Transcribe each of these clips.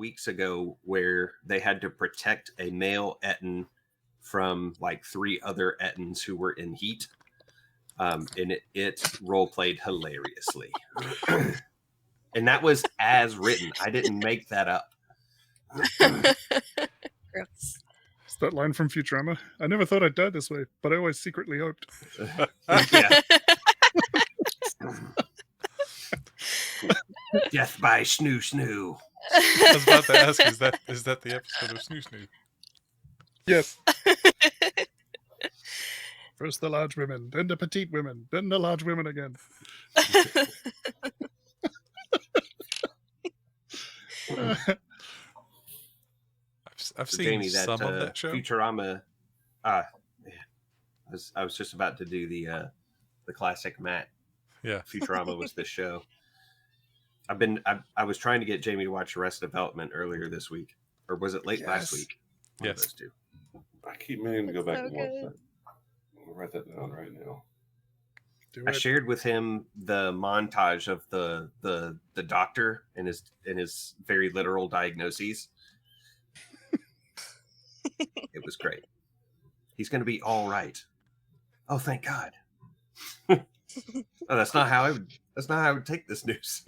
weeks ago where they had to protect a male Etten from like 3 other Ettins who were in heat. And it role played hilariously. And that was as written. I didn't make that up. Gross. It's that line from Futurama. I never thought I'd die this way, but I always secretly hoped. Yeah. Death by snoo snoo. I was about to ask, is that the episode of Snoo Snoo? Yes. First the large women, then the petite women, then the large women again. I've So seen Jamie, that, some of that show. Futurama. Yeah. I was just about to do the classic Matt. Yeah. Futurama was the show. I was trying to get Jamie to watch Arrested Development earlier this week, or was it late last week? One of Yes. those two. I keep meaning to go back so and watch good. that. I'll write that down right now. Do I it. shared with him the montage of the doctor and his very literal diagnoses. It was great. He's going to be all right. Oh, thank God. Oh, that's not how I would take this news.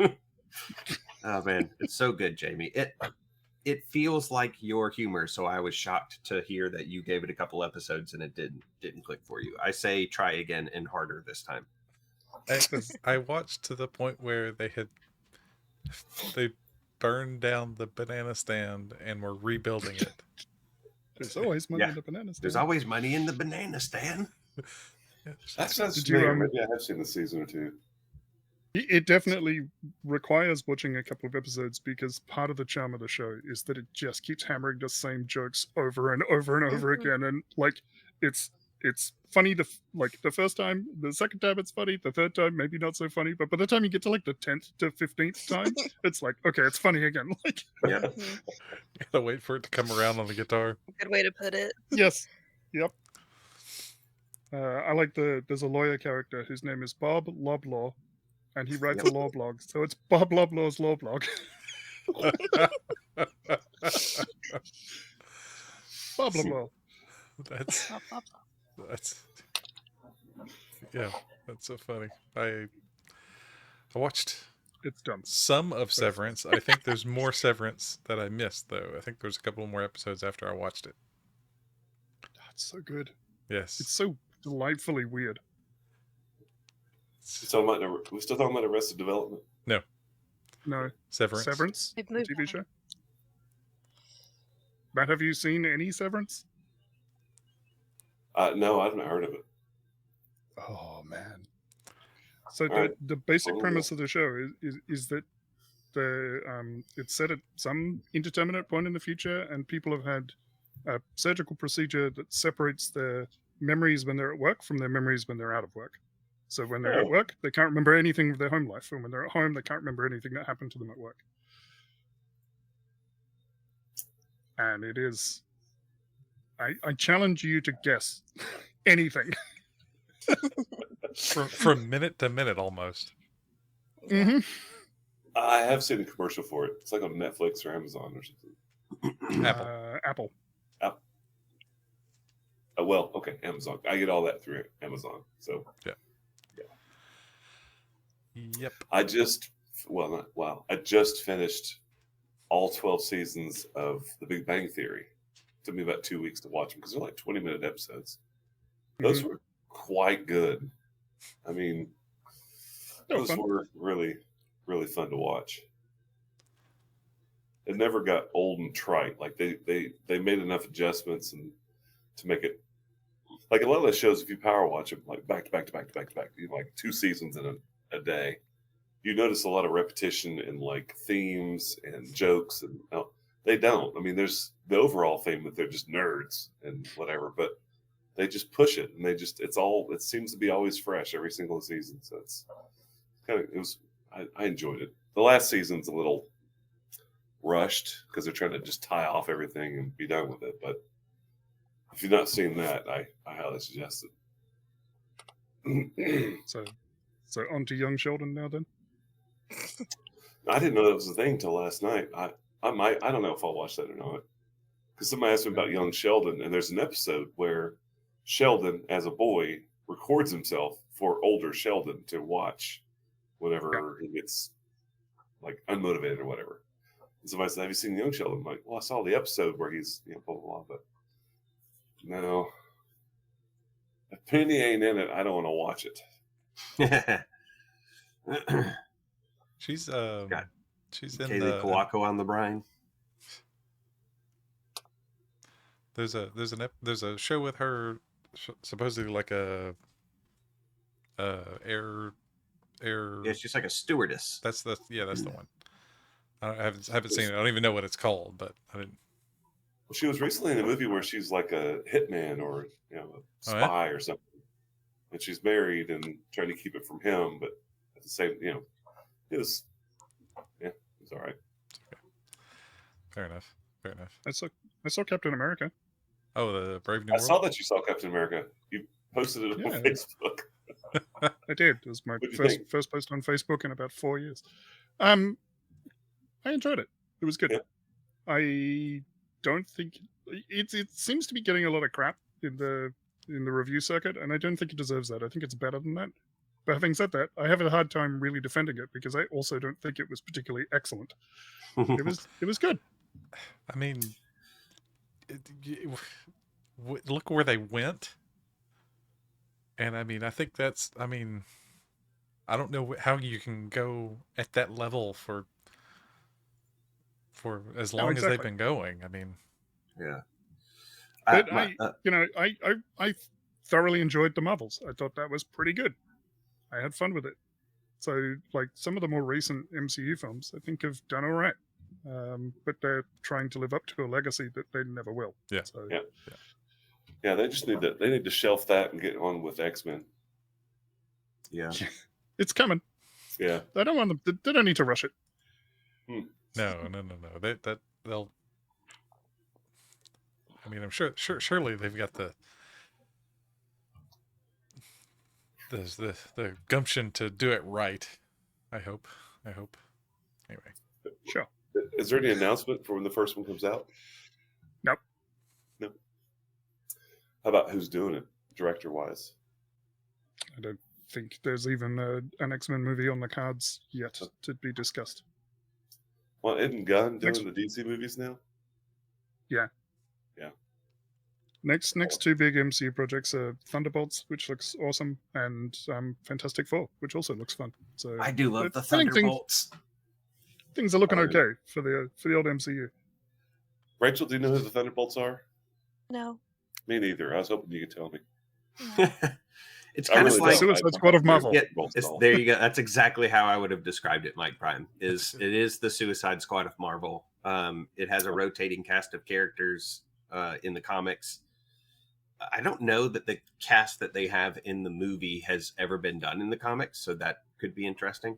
Oh man, it's so good, Jamie. It feels like your humor, so I was shocked to hear that you gave it a couple episodes and it didn't click for you. I say try again and harder this time. I watched to the point where they burned down the banana stand and were rebuilding it. There's always money Yeah. in the banana stand. There's always money in the banana stand. That sounds Did you, familiar. Maybe I have seen the season or two. It definitely requires watching a couple of episodes because part of the charm of the show is that it just keeps hammering the same jokes over and over and over again, and like it's funny the first time, the second time it's funny, the third time maybe not so funny, but by the time you get to like the 10th to 15th time, it's like okay, it's funny again. Like Yeah. Gotta wait for it to come around on the guitar. Good way to put it. yes, yep. I like there's a lawyer character whose name is Bob Loblaw, and he writes a law blog, so it's Bob Loblaw's law blog. Bob Loblaw. That's yeah, that's so funny. I watched It's done. some of Severance. I think there's more Severance that I missed though. I think there's a couple more episodes after I watched it. It's so good. Yes. It's so delightfully weird. We're still talking about Arrested Development. No, Severance. Severance, They've the moved TV on. show. Matt, have you seen any Severance? No, I haven't heard of it. Oh man! So All right. the basic Well, premise of the show is that it's set at some indeterminate point in the future, and people have had a surgical procedure that separates their memories when they're at work from their memories when they're out of work. So when they're at Oh. work, they can't remember anything of their home life, and when they're at home, they can't remember anything that happened to them at work. And it is. I challenge you to guess anything. From minute to minute almost. Mm-hmm. I have seen a commercial for it. It's like on Netflix or Amazon or something. Apple. Apple. Well, okay, Amazon. I get all that through Amazon. So Yep. I just finished all 12 seasons of The Big Bang Theory. It took me about 2 weeks to watch them because they're like 20-minute episodes. Those were quite good. I mean, They were those fun. were really, really fun to watch. It never got old and trite. Like they made enough adjustments and to make it like a lot of those shows. If you power watch them like back to back to back to back to back, you know, like 2 seasons in a day, you notice a lot of repetition in like themes and jokes, and they don't. I mean, there's the overall theme that they're just nerds and whatever, but they just push it and it seems to be always fresh every single season. So it's I enjoyed it. The last season's a little rushed because they're trying to just tie off everything and be done with it. But if you've not seen that, I highly suggest it. So on to Young Sheldon now then. I didn't know that was a thing till last night. I might. I don't know if I'll watch that or not. Because somebody asked me about young Sheldon, and there's an episode where Sheldon, as a boy, records himself for older Sheldon to watch whenever he gets like unmotivated or whatever. And somebody said, "Have you seen Young Sheldon?" I'm like, "Well, I saw the episode where he's blah blah blah, but no, if Penny ain't in it, I don't want to watch it." She's Got she's in Kaylee the Kawako on the brine. there's a show with her supposedly like a air Yeah, she's just like a stewardess. that's the one. I haven't seen it. I don't even know what it's called, but I didn't. Well, she was recently in a movie where she's like a hitman or a spy or something, and she's married and trying to keep it from him, but at the same, it was all right. Fair enough. I saw Captain America. Oh, the Brave New I World. saw that you saw Captain America. You posted it on Yeah. Facebook. I did. It was my What'd you think? first post on Facebook in about 4 years. I enjoyed it. It was good. Yeah. I don't think it seems to be getting a lot of crap in the review circuit, and I don't think it deserves that. I think it's better than that. But having said that, I have a hard time really defending it because I also don't think it was particularly excellent. It was good. I mean, look where they went. And I mean, I think that's. I mean, I don't know how you can go at that level for as long as they've exactly. been going. I mean, Yeah. But I thoroughly enjoyed the Marvels. I thought that was pretty good. I had fun with it. So, like, some of the more recent MCU films, I think have done all right. But they're trying to live up to a legacy that they never will. Yeah. So, Yeah, they just need to shelf that and get on with X-Men. Yeah. it's coming. Yeah. I don't want them. They don't need to rush it. no. They'll. I mean, I'm surely they've got the gumption to do it right. I hope. Anyway. Sure. Is there any announcement for when the first one comes out? Nope. No. How about who's doing it, director-wise? I don't think there's even an X-Men movie on the cards yet to be discussed. Well, isn't Gunn doing Next- the DC movies now? Next two big MCU projects are Thunderbolts, which looks awesome, and Fantastic Four, which also looks fun. So I do love I the think Thunderbolts. things are looking Oh, okay for the old MCU. Rachel, do you know who the Thunderbolts are? No. Me neither. I was hoping you could tell me. It's I kind of really like don't. Suicide Squad of Marvel. Yeah, Thunderbolts at all. there you go. That's exactly how I would have described it, Mike Prime. It is the Suicide Squad of Marvel. It has a rotating cast of characters in the comics. I don't know that the cast that they have in the movie has ever been done in the comics, so that could be interesting.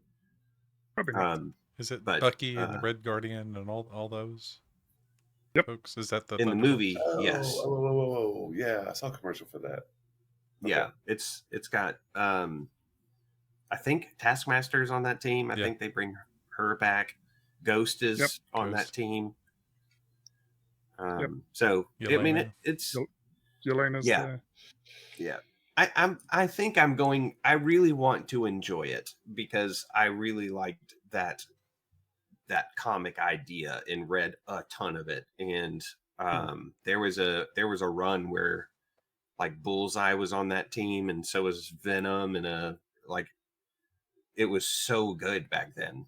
Probably not. Is it But, Bucky and the Red Guardian and all those? Yep. Folks, is that the In the Thunderbolts? movie, yes. Oh, yeah. I saw a commercial for that. Yeah, it's got I think Taskmaster's on that team. I Yeah. think they bring her back. Ghost is Yep. on Ghost. that team. Yep. So I mean Yelena. it's Yep. Yelena's Yeah. there. yeah. I think I'm going. I really want to enjoy it because I really liked that comic idea and read a ton of it. And there was a run where like Bullseye was on that team, and so was Venom, and it was so good back then.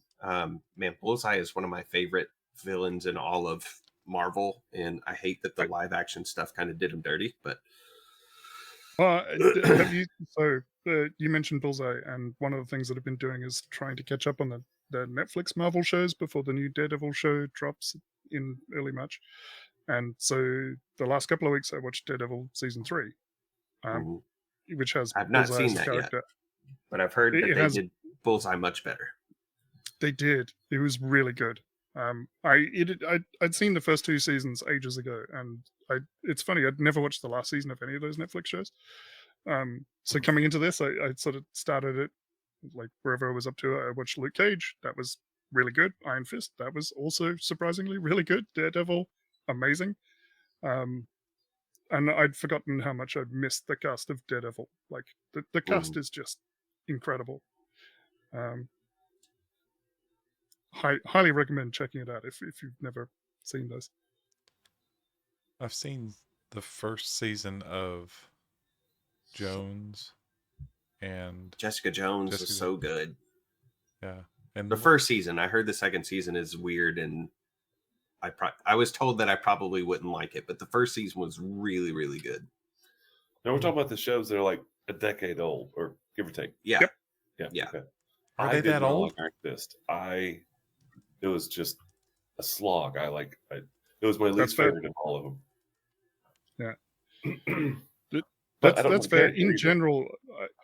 Man, Bullseye is one of my favorite villains in all of Marvel, and I hate that the live action stuff kind of did him dirty, but Have you? So you mentioned Bullseye, and one of the things that I've been doing is trying to catch up on the Netflix Marvel shows before the new Daredevil show drops in early March. And so the last couple of weeks, I watched Daredevil season 3, which has I've not Bullseye as seen a that yet. character. but I've heard It that they has- did Bullseye much better. They did. It was really good. I'd seen the first 2 seasons ages ago, and it's funny, I'd never watched the last season of any of those Netflix shows. So coming into this, I sort of started it like wherever I was up to. I watched Luke Cage. That was really good. Iron Fist, that was also surprisingly really good. Daredevil, amazing. And I'd forgotten how much I'd missed the cast of Daredevil. Like the cast is just incredible. Highly recommend checking it out if you've never seen those. I've seen the first season of Jones and Jessica Jones Jessica was so good. yeah, and The first season, I heard the second season is weird, and I was told that I probably wouldn't like it, but the first season was really, really good. Now we're talking about the shows that are like a decade old, or give or take. Yeah. Yep. Yeah. Yeah. Okay. Are they did that not old? like Iron Fist. It was just a slog. It was my That's least fair. favorite of all of them. Yeah. But I don't That's like fair. character In either. general,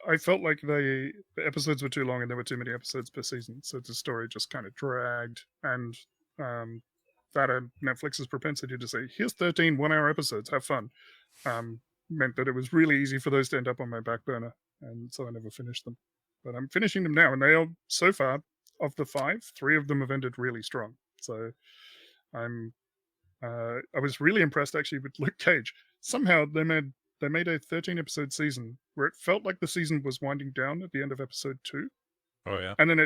I felt like the episodes were too long and there were too many episodes per season, so the story just kind of dragged. And that and Netflix's propensity to say, "Here's 13 one-hour episodes, have fun," meant that it was really easy for those to end up on my back burner, and so I never finished them. But I'm finishing them now, and they are, so far, of the 5, 3 of them have ended really strong. So I was really impressed actually with Luke Cage. Somehow they made a 13 episode season where it felt like the season was winding down at the end of episode 2, oh yeah, and then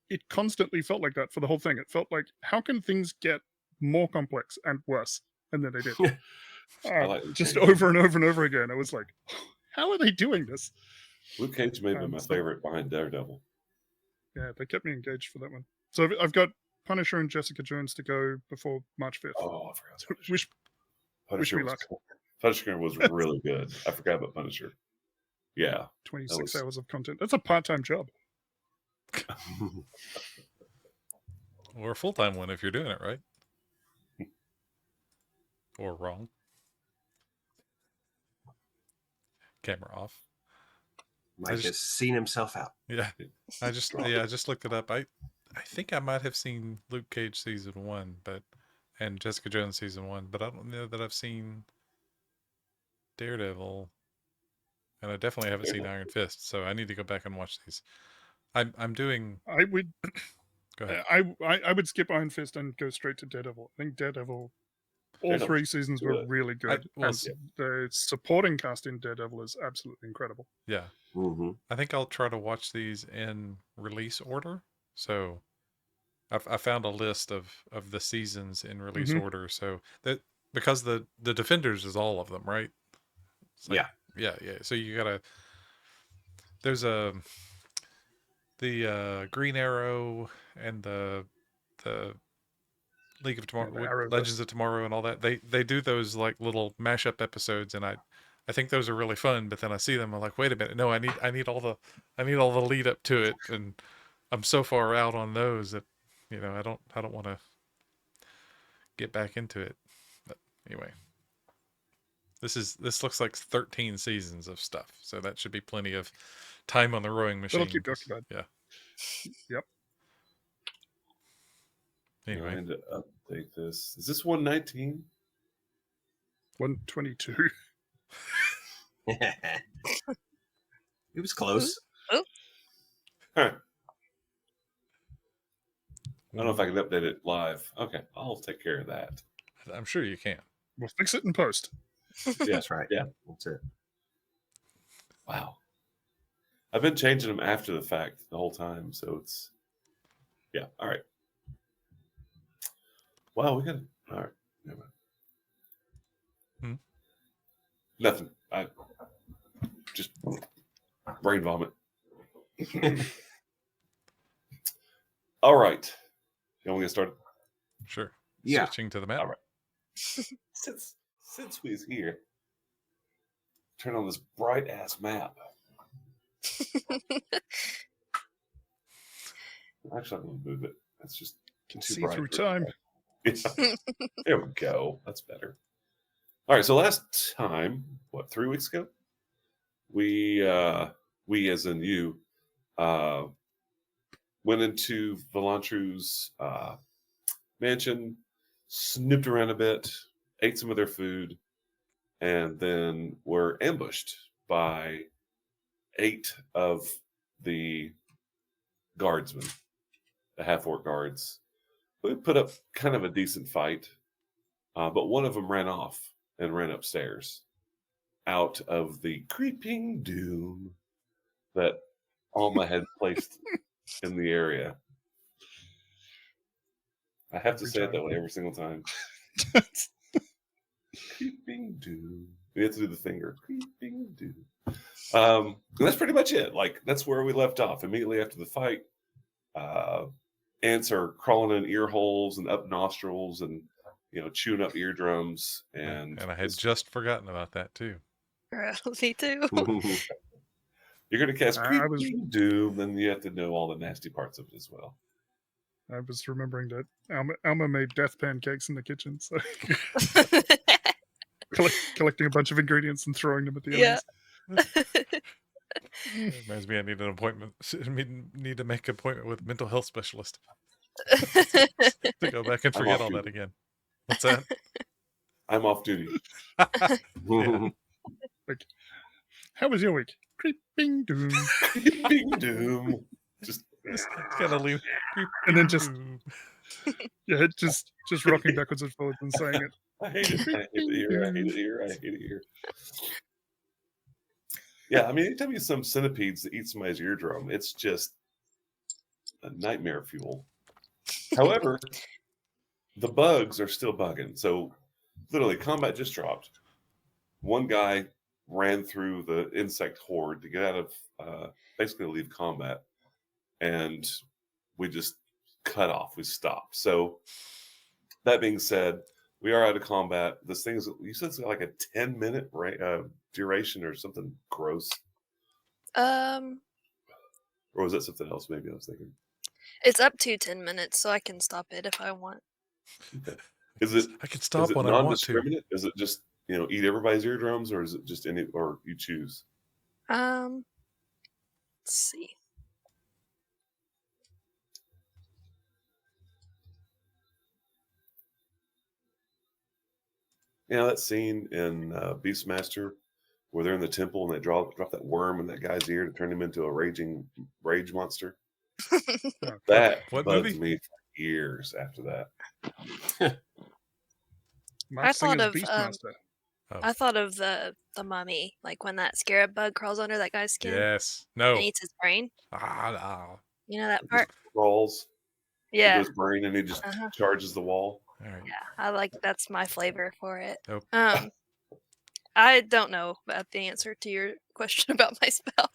it constantly felt like that for the whole thing. It felt like, how can things get more complex and worse? And then they did. I like Luke Just Cage. over and over and over again. I was like, how are they doing this? Luke Cage may be my So- favorite behind Daredevil. Yeah, they kept me engaged for that one. So I've got Punisher and Jessica Jones to go before March 5th. Oh, I forgot. So wish Punisher me was, luck. Punisher was really good. I forgot about Punisher. Yeah. 26 was- hours of content. That's a part-time job. or a full time one if you're doing it right, or wrong. Camera off. Mike just- has seen himself out. Yeah, I just looked it up. I think I might have seen Luke Cage season 1, and Jessica Jones season 1, but I don't know that I've seen Daredevil, and I definitely haven't seen Iron Fist. So I need to go back and watch these. I'm doing. I would Go ahead. I would skip Iron Fist and go straight to Daredevil. I think Daredevil, all Daredevil's 3 seasons were good. really good. well, and the supporting cast in Daredevil is absolutely incredible. Yeah, Mm-hmm. I think I'll try to watch these in release order. So I found a list of the seasons in release Mhm. order. So that because the Defenders is all of them, right? It's like- Yeah. yeah. So you gotta. There's the Green Arrow and the League of Tomorrow, the Arrowverse. Legends of Tomorrow, and all that. They do those like little mashup episodes, and I think those are really fun. But then I see them, I'm like, wait a minute, no, I need all the lead up to it, and I'm so far out on those that I don't want to get back into it. But anyway, this looks like 13 seasons of stuff, so that should be plenty of time on the rowing machine. That'll keep talking about. Yeah. Yep. Anyway, Trying to update this. Is this 119? 122. It was close. Huh. I don't know if I can update it live. Okay, I'll take care of that. I'm sure you can. We'll fix it in post. That's right. Yeah. That's it. Wow. I've been changing them after the fact the whole time, so it's all right. Wow, we got it. All right. Never mind. Nothing. I just brain vomit. All right. You want me to start? Sure. Yeah. Switching to the map. All right. Since we's here, turn on this bright ass map. Actually, I'm going to move it. That's just Can too see bright through for- time. Yeah. There we go. That's better. All right. So last time, 3 weeks ago, we as in you, went into Vilantru's mansion, snooped around a bit, ate some of their food, and then were ambushed by 8 of the guardsmen the half-orc guards. We put up kind of a decent fight, but one of them ran off and ran upstairs out of the creeping doom that Alma had placed in the area. I have to Every say it that time. way every single time. Creeping doom. We have to do the finger. Creeping doom. And that's pretty much it. Like, that's where we left off. Immediately after the fight, ants are crawling in ear holes and up nostrils and, chewing up eardrums. And I had just forgotten about that too. Me too. you're going to cast I was- creeping doom, then you have to know all the nasty parts of it as well. I was remembering that Alma made death pancakes in the kitchen, so collecting a bunch of ingredients and throwing them at the Yeah. enemies. It reminds me, I need an appointment. Need to make an appointment with a mental health specialist to go back and I'm forget off all that duty. again. What's that? I'm off duty. Yeah. How was your week? Creeping doom. Creeping doom. Just Just gotta leave. And then just- Yeah, just rocking backwards and forwards and saying it. I hate it. I hate it here. I hate it here. I hate it here. Yeah, I mean, anytime you get some centipedes that eat somebody's eardrum, it's just a nightmare fuel. However, the bugs are still bugging. So, literally, combat just dropped. One guy ran through the insect horde to get out of, basically leave combat. And we just cut off. We stopped. So, that being said, we are out of combat. This thing's, you said it's got like a 10-minute duration or something gross. Or Or was that something else? Maybe I was thinking. it's up to 10 minutes, so I can stop it if I want. Is it I can stop is it when I want to. non-discriminate? Is it just eat everybody's eardrums, or is it just any, or you choose? Let's see. That scene in Beastmaster where they're in the temple and they drop that worm in that guy's ear to turn him into a rage monster. That What bugs movie? me for years after that. Mark thought Singer's of, Beastmaster. I thought of the mummy, like when that scarab bug crawls under that guy's skin Yes. No. and eats his brain. Ah. You know that It part? just crawls Yeah. into his brain and he just Uh-huh. charges the wall. All right. Yeah, that's my flavor for it. Nope. I don't know about the answer to your question about my spell.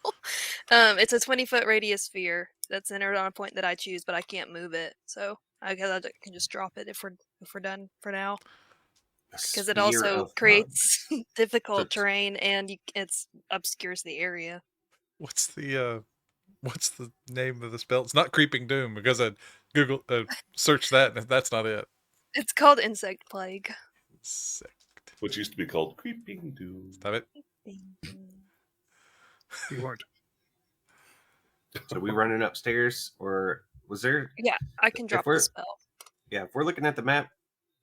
It's a 20-foot radius sphere that's centered on a point that I choose, but I can't move it. So I guess I can just drop it if we're done for now. Because it also creates difficult So- terrain and it obscures the area. What's the name of the spell? It's not Creeping Doom because I Google searched that and that's not it. It's called Insect Plague. Insect. Which used to be called Creeping Doom. Stop it. He won't. So we running upstairs, or was there? I can drop the we're- spell. Yeah, if we're looking at the map,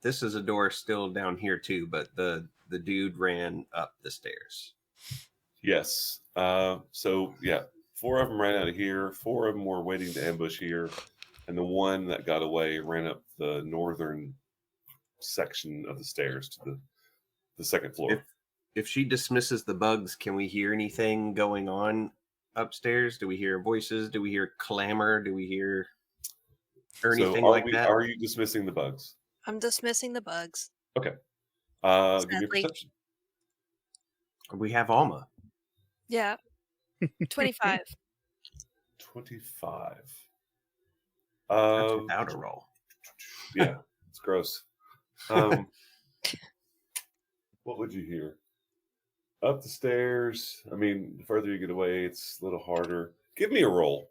this is a door still down here too, but the dude ran up the stairs. Yes. So yeah, 4 of them ran out of here. 4 of them were waiting to ambush here, and the one that got away ran up the northern section of the stairs to the second floor. If she dismisses the bugs, can we hear anything going on upstairs? Do we hear voices? Do we hear clamor? Do we hear or anything like that? Are you dismissing the bugs? I'm dismissing the bugs. Give me Sadly. a perception. We have Alma. Yeah. 25. 25. That's without a roll. Yeah, it's gross. What would you hear? Up the stairs. I mean, the further you get away, it's a little harder. Give me a roll.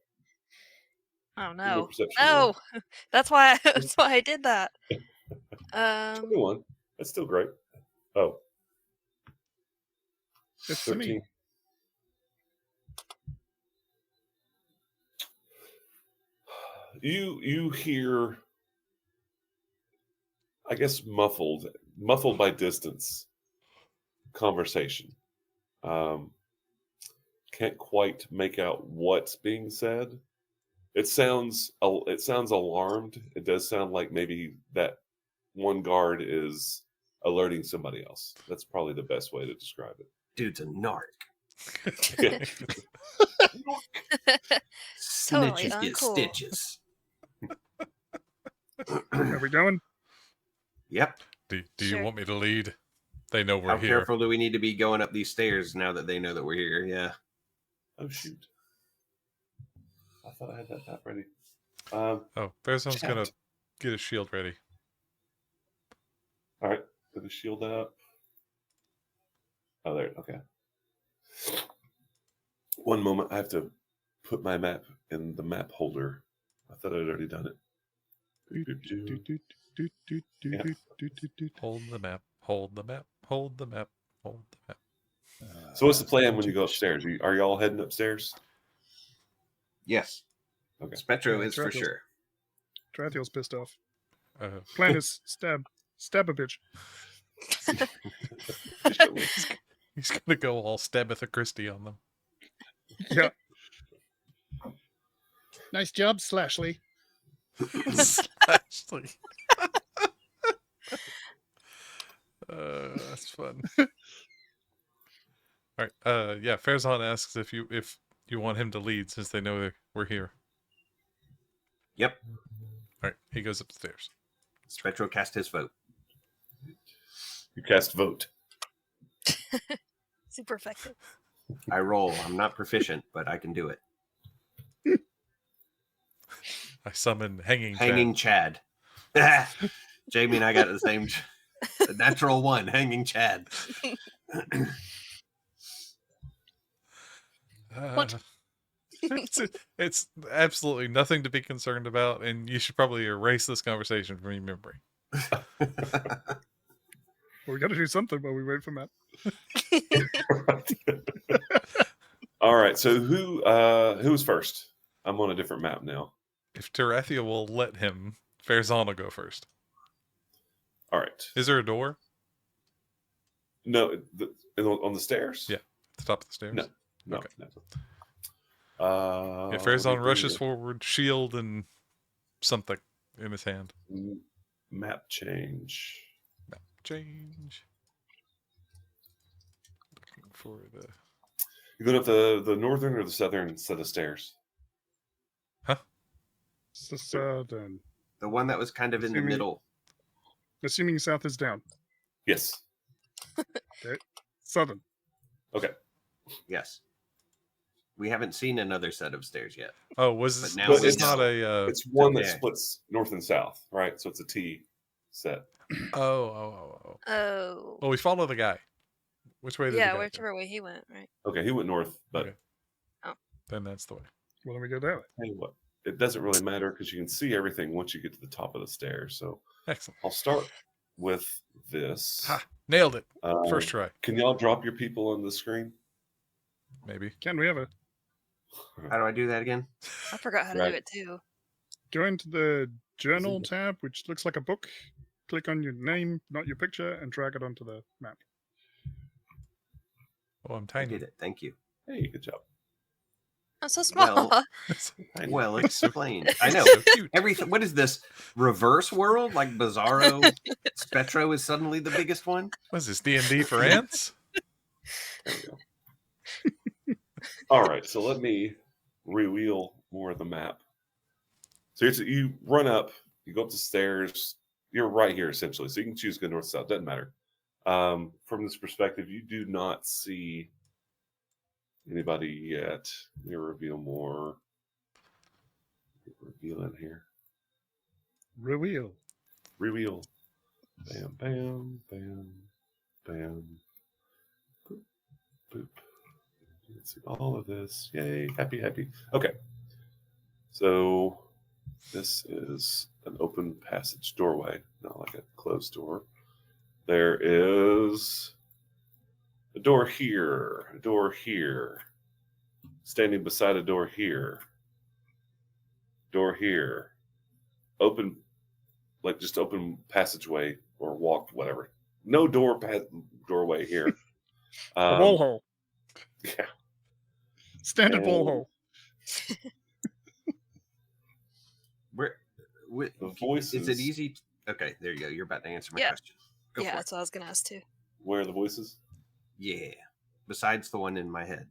Oh Give me a no. perception No. roll. That's why I did that. 21. That's still great. Oh, It's to 13. me. You hear, I guess, muffled by distance conversation. Can't quite make out what's being said. It sounds alarmed. It does sound like maybe that one guard is alerting somebody else. That's probably the best way to describe it. Dude's a narc. Totally Snitches get uncool. stitches. Are we going? Yep. Do you Sure. want me to lead? They know we're How here. careful do we need to be going up these stairs now that they know that we're here? Yeah. Oh shoot! I thought I had that map ready. Oh, Farazan's gonna Chat. get his shield ready. All right, put the shield up. Oh, there. Okay. One moment. I have to put my map in the map holder. I thought I'd already done it. Hold the map. Hold the map. Hold the map. Hold the map. So, what's the plan when you go upstairs? Are y'all heading upstairs? Yes. Okay. Spectro Yeah, is for Draco's- sure. Drathiel's pissed off. Uh, Plan is stab a bitch. he's gonna go all Stabitha Christie on them. Yeah. Nice job, Slashley. Actually. That's fun. All right. Yeah. Farazan asks if you want him to lead since they know we're here. Yep. All right. He goes upstairs. Spectro cast his vote. You cast vote. Super effective. I roll. I'm not proficient, but I can do it. I summon Hanging Hanging Chad. Jamie and I got the same the natural one. Hanging Chad. Chad. What? It's absolutely nothing to be concerned about, and you should probably erase this conversation from your memory. Well, we got to do something while we wait for Matt. All right. So who's first? I'm on a different map now. If Tarathia will let him, Farazan will go first. All right. Is there a door No, on the stairs. Yeah. at the top of the stairs? No. No. Okay. No. Yeah, let Farazan me rushes bring forward, shield and something in his hand. the map change. Change. Looking for the. You going up the northern or the southern set of stairs? So southern. The one that was kind of in the Assuming- middle. Assuming south is down. Yes. Southern. Okay. Yes. We haven't seen another set of stairs yet. Oh, was But this, now was we this know. not a? It's one that okay. splits north and south, right? So it's a T set. Oh. Oh. Well, we follow the guy. Which way did the Yeah, guy go? whichever way he went, right? Okay, he went north, but Okay. Then that's the way. Well, then we go that way. tell you what, it doesn't really matter because you can see everything once you get to the top of the stairs. So Excellent. I'll start with this. Ha! Nailed it. Um, First try, Can y'all drop your people on the screen? maybe. Can we have a How do I do that again? I forgot how to Right. do it too. go into the journal tab, which looks like a book? Click on your name, not your picture, and drag it onto the map. Oh, I'm I tiny. did it. Thank you. Hey, good job. I'm so small. Well, Tiny. Well explained. I know. So cute. Everything. What is this reverse world? Like Bizarro, Spectro is suddenly the biggest one. What is this, D&D for ants? There we go. All right, so let me rewheel more of the map. So you run up, you go up the stairs. You're right here essentially, so you can choose go north, south. Doesn't matter. From this perspective, you do not see anybody yet. Let me reveal more. Reveal in here. Reveal. Rewheel. Bam, bam, bam, bam. Boop, boop. You can see all of this. Yay, happy, happy. Okay. So this is an open passage doorway, not like a closed door. There is a door here, a door here, standing beside a door here, door here, open, like just open passageway or walk, whatever. No doorway here. A wall hole. Yeah. Standard wall And- hole. The Is voices. it easy? Okay, there you go. You're about to answer my Yeah. question. Go Yeah, for it. that's what I was gonna ask too. Where are the voices? Yeah. Besides the one in my head.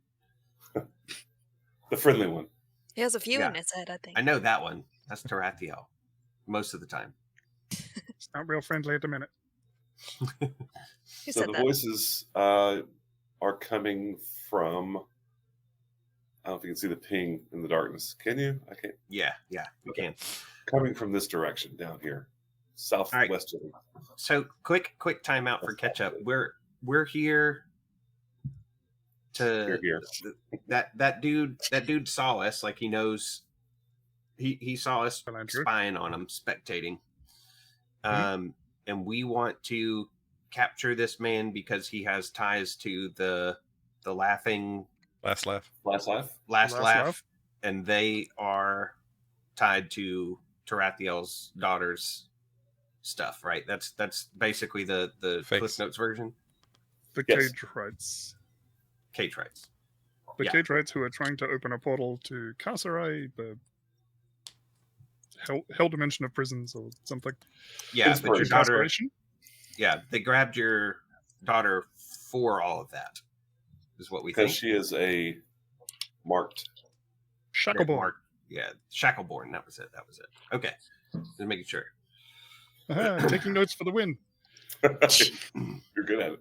The friendly one. He has a few Yeah. in his head, I think. I know that one. That's Tarathiel. Most of the time. It's not real friendly at the minute. Who So said the that? voices are coming from. I don't know if you can see the ping in the darkness. Can you? I can't. Yeah, you can. Coming from this direction down here, southwest. So quick timeout for catch up. We're here to Here. that dude saw us, like he knows he saw us Well, Andrew. spying on him, spectating. Mhm. And we want to capture this man because he has ties to the laughing Last laugh. Last laugh. last Last laugh, Laugh. and they are tied to Tarathiel's daughter's stuff, right? That's basically the Fakes. Cliff Notes version. The Yes. Cage Rights. Cage rights. The Yeah. Cage Rights who are trying to open a portal to Carcerai, the hell dimension of prisons or something. Yeah, but your Inspiration. daughter. Incarceration? Yeah, they grabbed your daughter for all of that. Is what we Because think. she is a marked. Shackleborn. Mark, yeah, Shackleborn. That was it. Okay, just making sure. Taking notes for the win. You're good at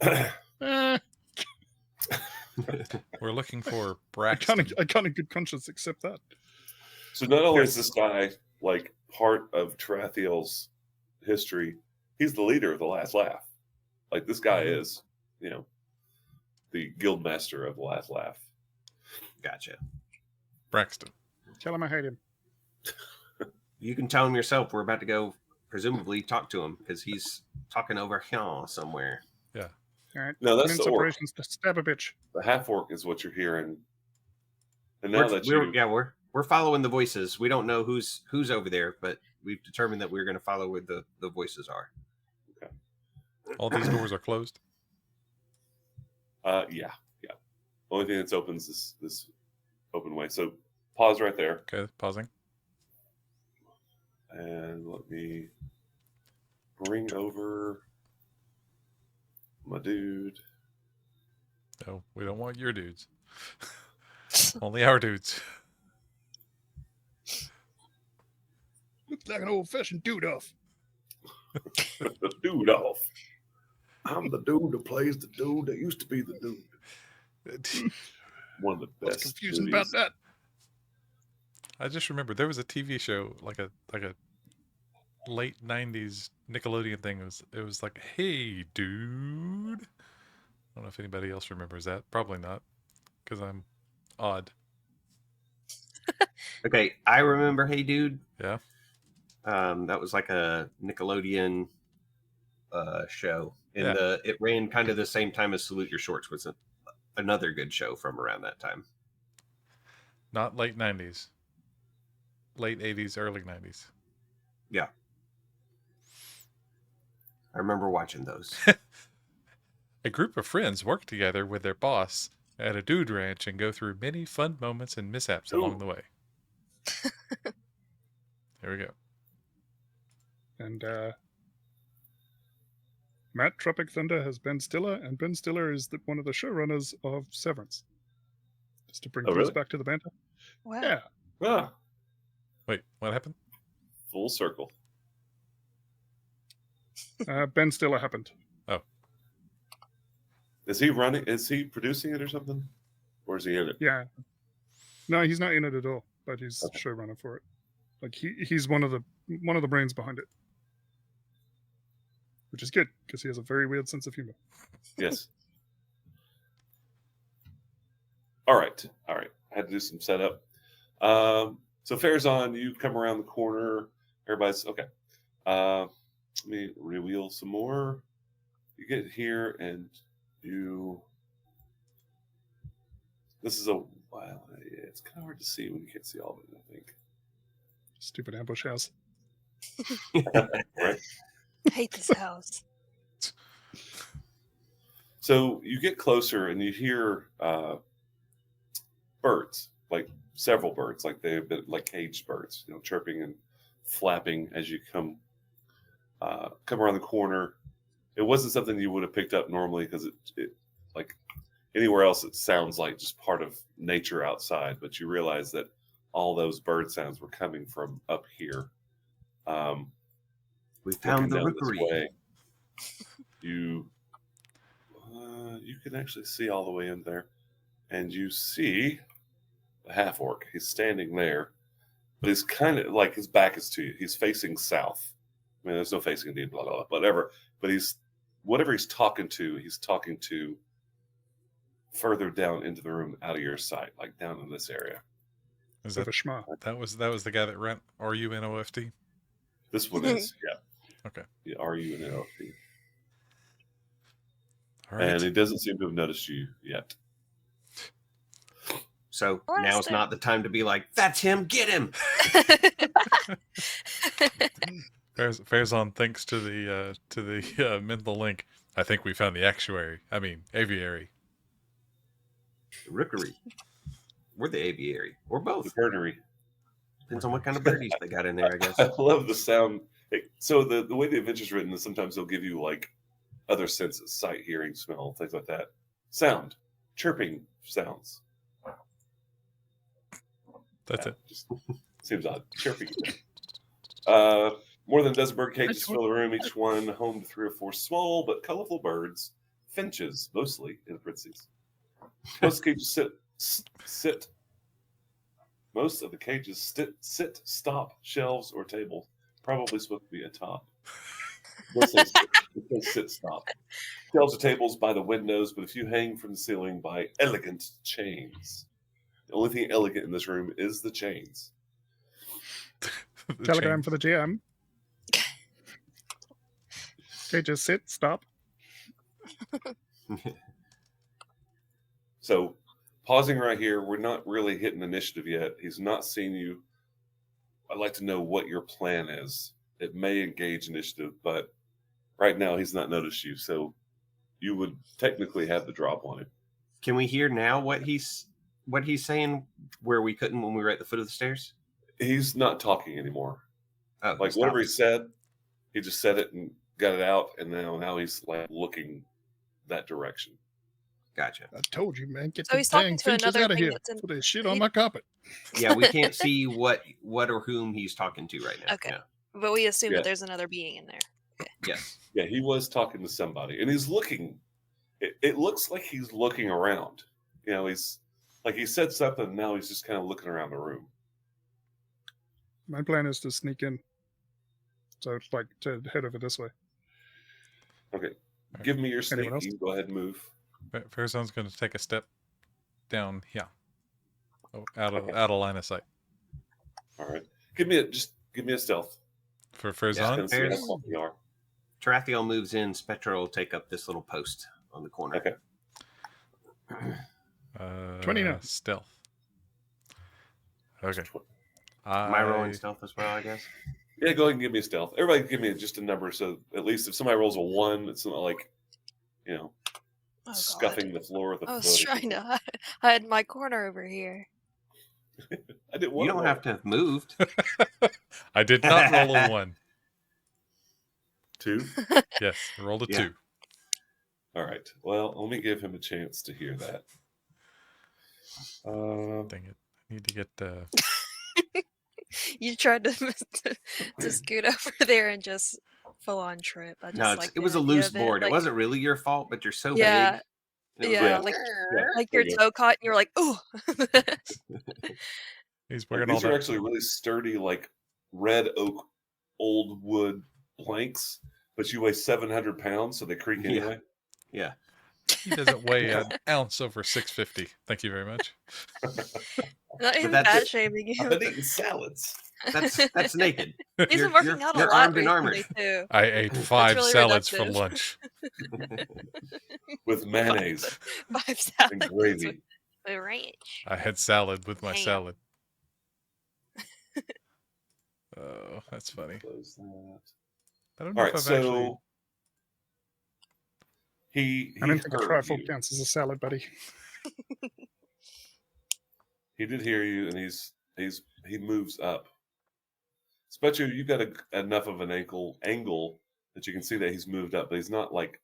it. Eh, We're looking for Braxton. I can't in good conscience accept that. So not only is this guy like part of Tarathiel's history, he's the leader of the Last Laugh. Like this guy is, the guild master of the Last Laugh. Gotcha. Braxton. Tell him I hate him. You can tell him yourself. We're about to go, presumably, talk to him because he's talking over here somewhere. All right. No, that's Commence the orc. operations to stab a bitch. The half orc is what you're hearing. And now We're following the voices. We don't know who's over there, but we've determined that we're going to follow where the voices are. All these doors are closed. yeah. Only thing that's open is this open way. So pause right there, Okay, pausing. and let me bring over my dude. No, we don't want your dudes. Only our dudes. Looks like an old-fashioned dude-off. The dude off. I'm the dude that plays the dude that used to be the dude. One of the What's best. confusing duties. about that? I just remember there was a TV show like a late '90s Nickelodeon thing. It was like, hey, dude. I don't know if anybody else remembers that. Probably not, because I'm odd. Okay, I remember Hey Dude. Yeah. That was like a Nickelodeon show. And Yeah. it ran kind of the same time as Salute Your Shorts was another good show from around that time. Not late '90s. Late '80s, early '90s. I remember watching those. A group of friends work together with their boss at a dude ranch and go through many fun moments and mishaps along Ooh. the way. Here we go. And Matt Tropic Thunder has Ben Stiller, and Ben Stiller is one of the showrunners of Severance. Just to bring Oh, things really? back to the banter. Wow. Yeah. Ah, Wait, what happened? full circle. Ben Stiller happened. Is he running? Is he producing it or something? Or is he in it? Yeah. No, he's not in it at all, but he's Okay. showrunner for it. Like he's one of the brains behind it. Which is good, because he has a very weird sense of humor. Yes. All right. I had to do some setup. So fair's on. You come around the corner. Everybody's okay. Let me rewheel some more. You get here and this is wow. Yeah, it's kind of hard to see when you can't see all of it, I think. Stupid ambush house. Right? I hate this house. So you get closer and you hear birds, like several birds, like they've been like caged birds, chirping and flapping as you come around the corner. It wasn't something you would have picked up normally because it like anywhere else it sounds like just part of nature outside, but you realize that all those bird sounds were coming from up here. We found the Looking down this rookery. way, you can actually see all the way in there, and you see the half orc. He's standing there, but he's kind of like his back is to you. He's facing south. I mean, there's no facing indeed, blah, blah, blah, whatever. But whatever he's talking to further down into the room, out of your sight, like down in this area. Is With that a schma. that was the guy that ran RUNOFT? This one is, yeah. Okay. Yeah, RUNOFT. All right. And he doesn't seem to have noticed you yet. So Or now is it's there- not the time to be like, that's him, get him. Farazan thinks to the mental link. I think we found the aviary. The rookery. We're the aviary. Or The both. birdery. Depends on what kind of birdies they got in there, I guess. I love the sound. So the way the adventure's written is sometimes they'll give you like other senses, sight, hearing, smell, things like that. Sound, chirping sounds. That's it. Just seems odd. Chirping. More than a dozen bird cages fill the room, each one home to 3 or 4 small but colorful birds. Finches, mostly, in parentheses. Most cages sit. Most of the cages sit, stop, shelves, or tables. Probably supposed to be atop. It says sit, stop. Shelves or tables by the windows, but a few hang from the ceiling by elegant chains. The only thing elegant in this room is the chains. The Telegram chain. for the GM. Okay, just sit, stop. So, pausing right here, we're not really hitting initiative yet. He's not seen you. I'd like to know what your plan is. It may engage initiative, but right now he's not noticed you. So, you would technically have the drop on him. Can we hear now what he's saying where we couldn't when we were at the foot of the stairs? He's not talking anymore. Oh, Like stop. whatever he said, he just said it and got it out, and now he's like looking that direction. Gotcha. I told you, man. Get So the he's talking dang to finches another out of thing here. that's in- Put this shit on my carpet. Yeah, we can't see what or whom he's talking to right now. Okay. Yeah. But we assume Yeah. that there's another being in there. Yes. Yeah, he was talking to somebody, and he's looking. It looks like he's looking around. You know, he's like he said something. And now he's just kind of looking around the room. My plan is to sneak in. So, like, to head over this way. Okay, give me your sneak. Anyone else? You go ahead and move. Farazan's going to take a step down here, out Okay. of line of sight. All right, give me a stealth. For Just Farazan, gonna see how There's- close you are. Tarathiel moves in. Spectra will take up this little post on the corner. Okay. 29. Stealth. Okay. Am I rolling stealth as well, I guess? Yeah, go ahead and give me a stealth. Everybody, give me just a number, so at least if somebody rolls a 1, it's not like, you know, Oh, scuffing God. the floor with a I was foot. trying to hide my corner over here. I didn't want You don't have to have moved. I did not roll a 1. 2. Yes, I rolled a Yeah. 2. All right. Well, let me give him a chance to hear that. Dang it. I need to get You tried to scoot over there and just full on trip. I just No, like it was the a idea loose of it, board. It like- wasn't really your fault, but you're so Yeah, big. It was yeah, like, like there your you go. toe caught and you're like, ooh. He's Like, wearing all these are that. actually really sturdy, like red oak, old wood planks, but you weigh 700 pounds, so they creak Yeah. anyway. yeah. He doesn't weigh an ounce over 650. Thank you very much. Not even that's fat it. shaming I've you. been eating salads That's naked. He's You're- been working you're- out a you're lot armed and armored. recently too. I ate 5 really salads for reductive. lunch. with mayonnaise 5 and salads gravy. with ranch. I had salad with my Damn. salad. Oh, that's funny. Close that. I don't know All if right, I've so actually. he I don't think a heard trifle you. counts as a salad, buddy. He did hear you, and he moves up. Especially you've got enough of an angle that you can see that he's moved up, but he's not like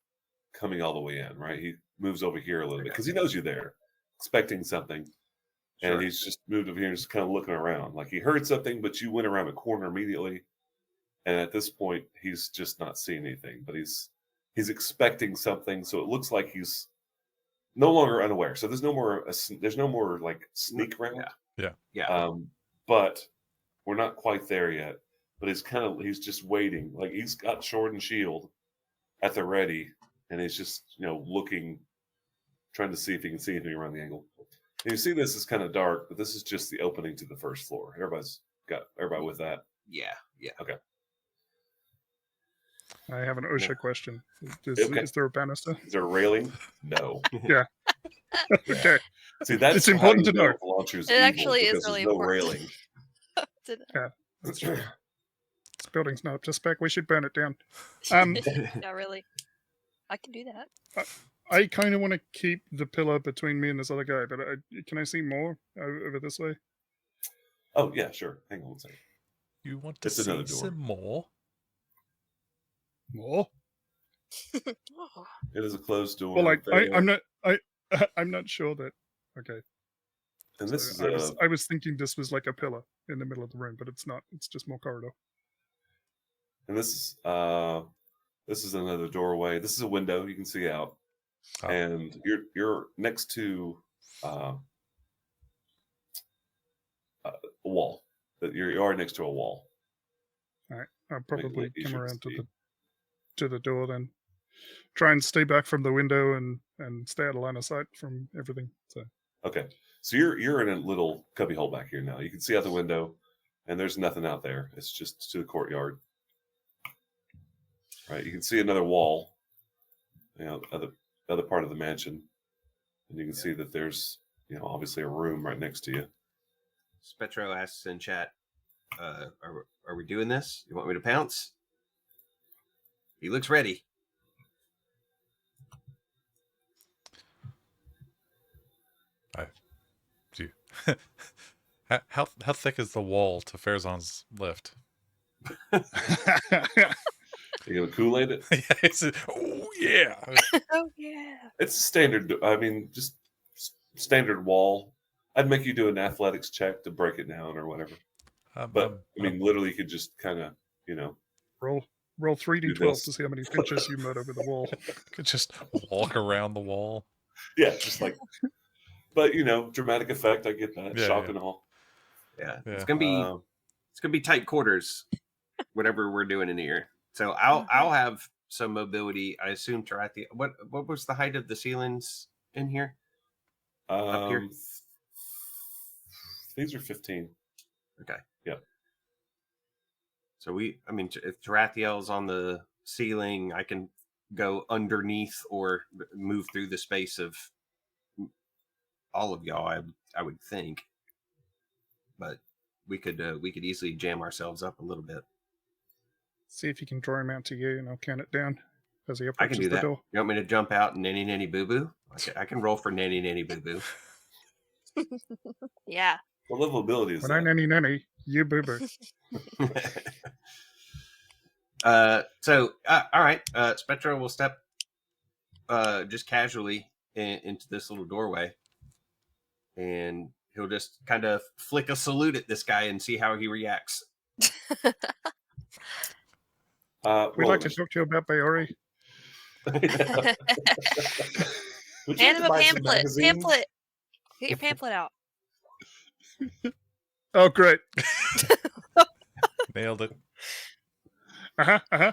coming all the way in, right? He moves over here a little bit because he knows you're there, expecting something. Sure. And he's just moved over here and just kind of looking around. Like he heard something, but you went around the corner immediately. And at this point, he's just not seeing anything, but he's expecting something. So it looks like he's no longer unaware. So there's no more like sneak round. Yeah. But we're not quite there yet. But he's just waiting. Like he's got sword and shield at the ready, and he's just looking, trying to see if he can see anything around the angle. And you see this is kind of dark, but this is just the opening to the first floor. Everybody with that? Yeah. Okay. I have an OSHA question. Okay. Is there a banister? Is there a railing? No. Okay. See, that's It's important how to you know. if Launcher's It evil, actually is because really there's no important. railing. That's true. This building's not up to spec. We should burn it down. Yeah, really. I can do that. I kind of want to keep the pillar between me and this other guy, but can I see more over this way? Oh yeah, sure. Hang on one second. You want to It's another see door. some more? More? Oh. It is a closed door. Well, Very I'm not. I'm not sure that. Okay. And this So is I was thinking this was like a pillar in the middle of the room, but it's not. It's just more corridor. and this is another doorway. This is a window you can see out, Oh. and you're next to a wall. That you are next to a wall. I'll probably easier come to around see. to the door then. Try and stay back from the window and stay out of line of sight from everything. So Okay, so you're in a little cubby hole back here now. You can see out the window, and there's nothing out there. It's just to the courtyard. Right, you can see another wall, other part of the mansion, and you can see that there's obviously a room right next to you. Spetro asks in chat, are we doing this? You want me to pounce? He looks ready. How thick is the wall to Farazan's lift? You gonna Kool-Aid it? Oh yeah. Oh yeah. It's standard. I mean, just standard wall. I'd make you do an athletics check to break it down or whatever. But I mean, literally, you could just kind of, roll 3d12 this. to see how many pinches you murder with the wall. could just walk around the wall. yeah, just like. But dramatic effect. I get that. Yeah, Shock yeah. and all. Yeah. Yeah. It's gonna be tight quarters, whatever we're doing in here. So I'll have some mobility. I assume Tarathi. What was the height of the ceilings in here? Up here? These are 15. Okay. Yep. So if Tarathiel's on the ceiling, I can go underneath or move through the space of all of y'all. I would think, but we could easily jam ourselves up a little bit. See if you can draw him out to you, and I'll count it down as he I approaches can do the that. door. You want me to jump out and nanny boo boo? I can roll for nanny boo boo. Yeah. What level of ability is When I that? nanny, you boo boo. So all right, Spectro will step just casually into this little doorway, and he'll just kind of flick a salute at this guy and see how he reacts. We'd like to talk to you about Bayori. Would you Hand like him to a buy some magazines? pamphlet. Get your pamphlet out. Oh, great. Nailed it. Uh-huh, uh-huh.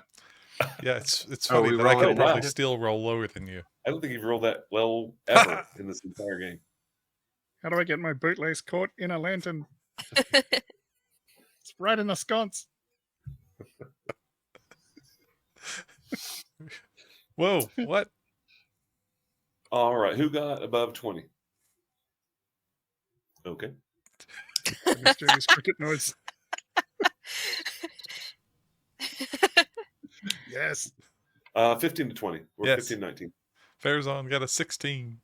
Yeah, it's Oh, funny we that I rolling could it probably down? still roll lower than you. I don't think you've rolled that well ever in this entire game. How do I get my bootlace caught in a lantern? It's right in the sconce. Whoa, what? All right, who got above 20? Okay. Miss Jamie's cricket noise. Yes. 15 to 20. Or Yes. 15, 19. Farazan got a 16.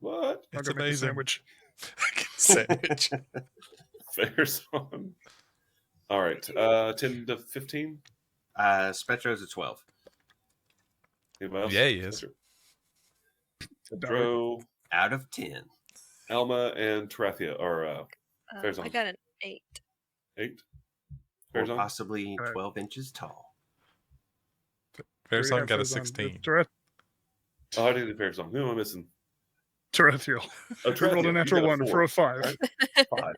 What? I'll It's go make a amazing. sandwich. Sandwich. Fair's on. All right. 10 to 15. Spectro's a 12. Anybody else? Yeah, he is. Dro, Out of 10. Alma, and Terathia are I Farazan. got an 8. 8. Or Farazan? possibly Alright. 12 inches tall. Farazan got a 16. Oh, I did Farazan. Who am I missing? Terethiel. Oh, He rolled Terathia. a You natural got 1 for a 5. right? 5.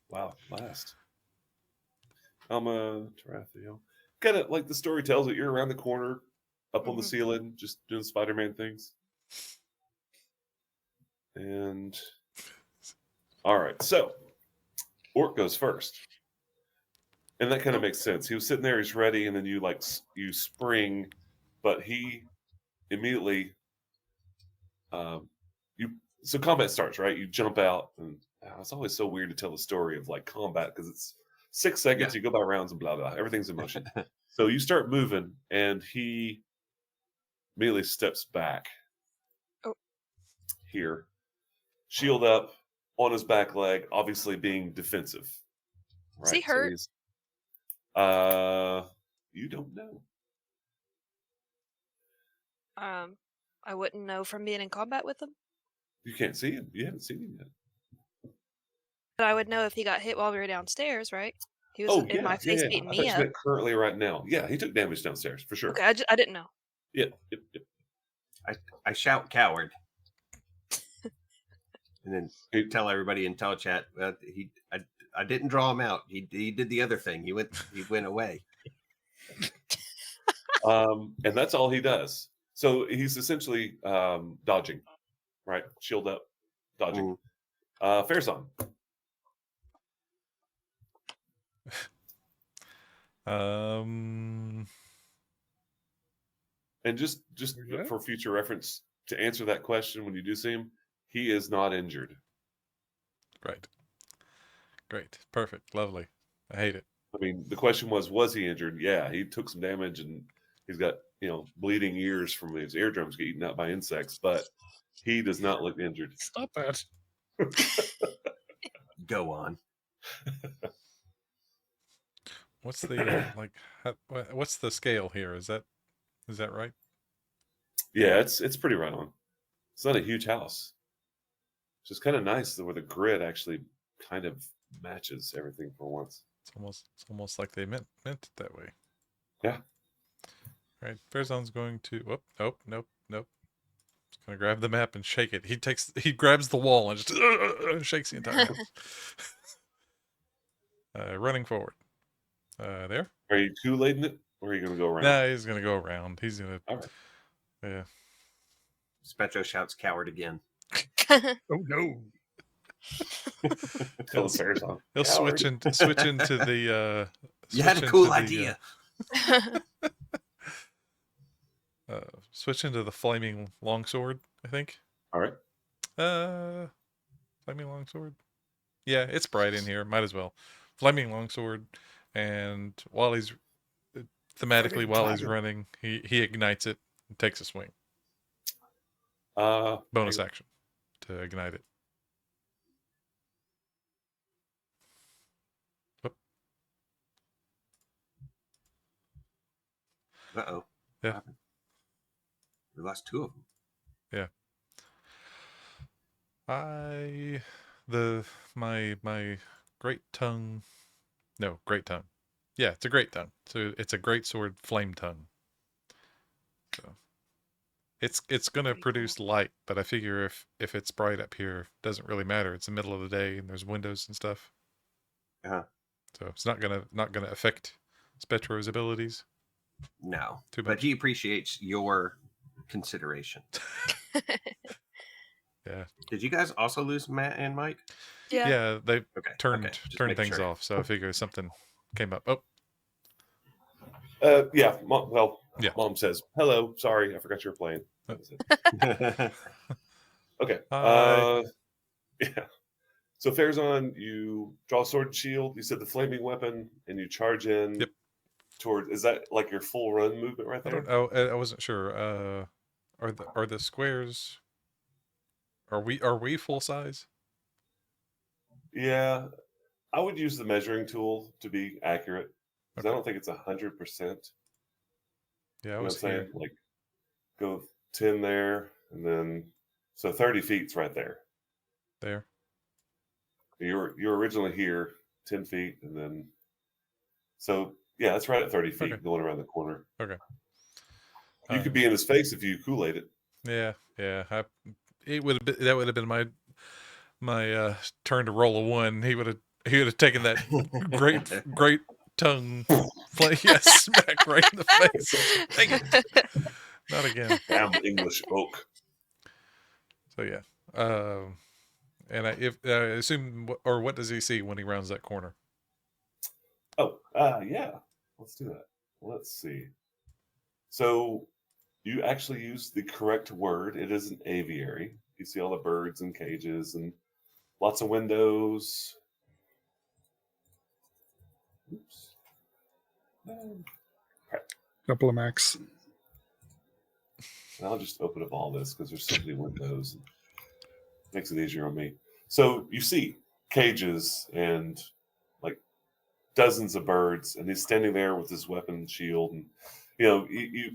Wow, last. Alma, Terathia. Kind of like the story tells it, you're around the corner, up on the Mhm. ceiling, just doing Spider-Man things. And all right, so Orc goes first, and that kind of makes sense. He was sitting there, he's ready, and then you spring, but he immediately you so combat starts, right? You jump out, and it's always so weird to tell the story of like combat because it's 6 seconds, you go by rounds and blah blah, everything's in motion. So you start moving, and he immediately steps back. Oh. Here, shield up on his back leg, obviously being defensive. Is he So hurt? he's, you don't know. I wouldn't know from being in combat with him, You can't see him. You haven't seen him yet. but I would know if he got hit while we were downstairs, right? He was Oh in my face yeah. beating I thought me you up. meant currently right now. Yeah, he took damage downstairs for sure. Okay, I didn't know. Yep. I shout coward. And then He- tell everybody in telechat, I didn't draw him out. He did the other thing. He went away. And that's all he does. So he's essentially dodging, right? Shield up, dodging. Farazan. And just Okay. for future reference, to answer that question when you do see him, he is not injured. Great. Perfect. Lovely. I hate it. I mean, the question was he injured? Yeah, he took some damage and he's got, bleeding ears from his eardrums getting eaten out by insects, but he does not look injured. Stop that. Go on. What's the what's the scale here? Is that right? Yeah, it's pretty right on. It's not a huge house. It's just kind of nice where the grid actually kind of matches everything for once. It's almost like they meant it that way. Yeah. All right. Farazan's going to nope. He's gonna grab the map and shake it. He grabs the wall and just shakes the entire house. Running forward. There. Are you Kool-Aiding it, or are you going to go around? Nah, he's gonna go around. He's gonna. All right. Yeah. Spectro shouts coward again. Oh no. Kill the Farazan. He'll switch Coward. into the. You had a switch cool into the, idea. Switch into the flaming longsword, I think. All right. Flaming longsword. Yeah, it's bright in here. Might as well. Flaming longsword, and while he's thematically Flaming while he's dragon. running, he ignites it and takes a swing. Uh, Bonus action to ignite it. Uh-oh. Yeah. What happened? We lost 2 of them. My great tongue. No, great tongue. Yeah, it's a great tongue. So it's a great sword flame tongue. So it's gonna Pretty cool. produce light, but I figure if it's bright up here, it doesn't really matter. It's the middle of the day and there's windows and stuff. Uh-huh. So it's not gonna affect Spetro's abilities No. too But much. he appreciates your consideration. Yeah. Did you guys also lose Matt and Mike? Yeah. Yeah, they Okay. turned okay. Just turned making things sure. off, so I figure something came up. Oh, yeah. Well, Yeah. Mom says, "Hello, sorry, I forgot you were playing." That was it. Okay. Hi. Yeah. So Farazan, you draw sword and shield. You said the flaming weapon, and you charge in. Yep. Toward, is that like your full run movement right I there? don't know. I wasn't sure. Are the squares? Are we full size? Yeah. I would use the measuring tool to be accurate because I Okay. don't think it's 100%. Yeah, I You know what I'm was saying? here. Like go 10 there, and then so 30 feet's right there. There. You were originally here 10 feet, and then so yeah, that's right at 30 feet Okay. going around the corner. Okay. You could be in his face if you Kool-Aid it. Yeah, yeah. That would have been my turn to roll a 1. He would have taken that great tongue smack right in the face. Dang it. Not again. Damn English oak. So yeah. And I assume, or what does he see when he rounds that corner? Oh, yeah. Let's do that. Let's see. So you actually use the correct word. It is an aviary. You see all the birds and cages and lots of windows. Oops. Couple of max. And I'll just open up all this because there's so many windows. Makes it easier on me. So you see cages and like dozens of birds, and he's standing there with his weapon and shield, and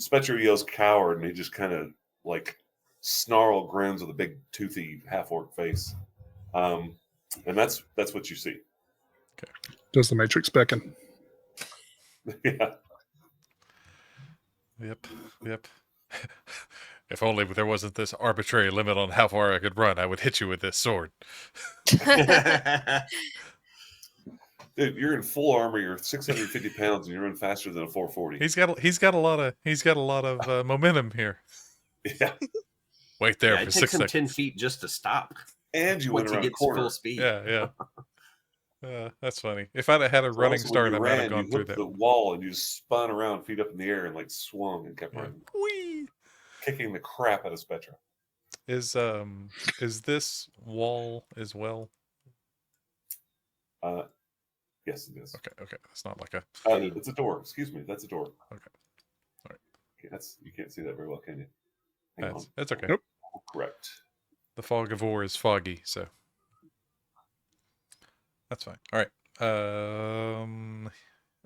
Spectre yells "coward," and he just kind of like snarl grins with a big toothy half-orc face, and that's what you see. Does the Matrix beckon? Yeah. Yep. If only there wasn't this arbitrary limit on how far I could run, I would hit you with this sword. Dude, you're in full armor. You're 650 pounds, and you're running faster than a 440. He's got a lot of momentum here. Yeah, Wait there Yeah, for it 6 takes him seconds. 10 feet just to stop and you went once he around the gets corner. full speed. Yeah. That's funny. If I'd have had a running Also, when start, you I might ran, have gone you through hooked that. the wall and you just spun around, feet up in the air, and like swung and kept Yeah. running, Whee! kicking the crap out of Spectra. Is this wall as well? Yes, it is. Okay. It's not like a. It's a door. Excuse me, that's a door. Okay. All right. Okay, you can't see that very well, can you? Hang on. That's okay. Nope. Correct. The fog of war is foggy, so that's fine. All right.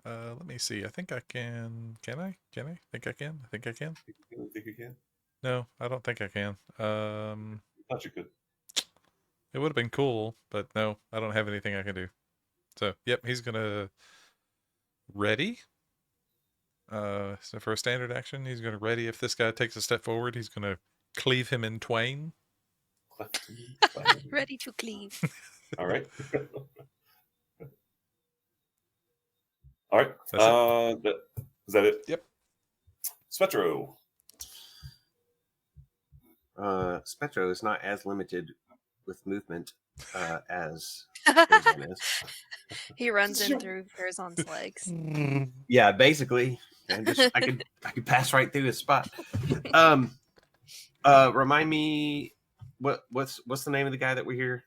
Let me see. I think I can. Can I? Think I can. I think I can. You don't think you can? No, I don't think I can. Thought you could. It would have been cool, but no, I don't have anything I can do. So, yep, he's gonna ready. So for a standard action, he's gonna ready. If this guy takes a step forward, he's gonna cleave him in twain. Ready to cleave. All right. All right. That's Is that it? Yep. Spectro. Spectro is not as limited with movement as Farazan is. He runs in through Farazan's legs. Yeah, basically. I could pass right through his spot. Remind me what's the name of the guy that we're here?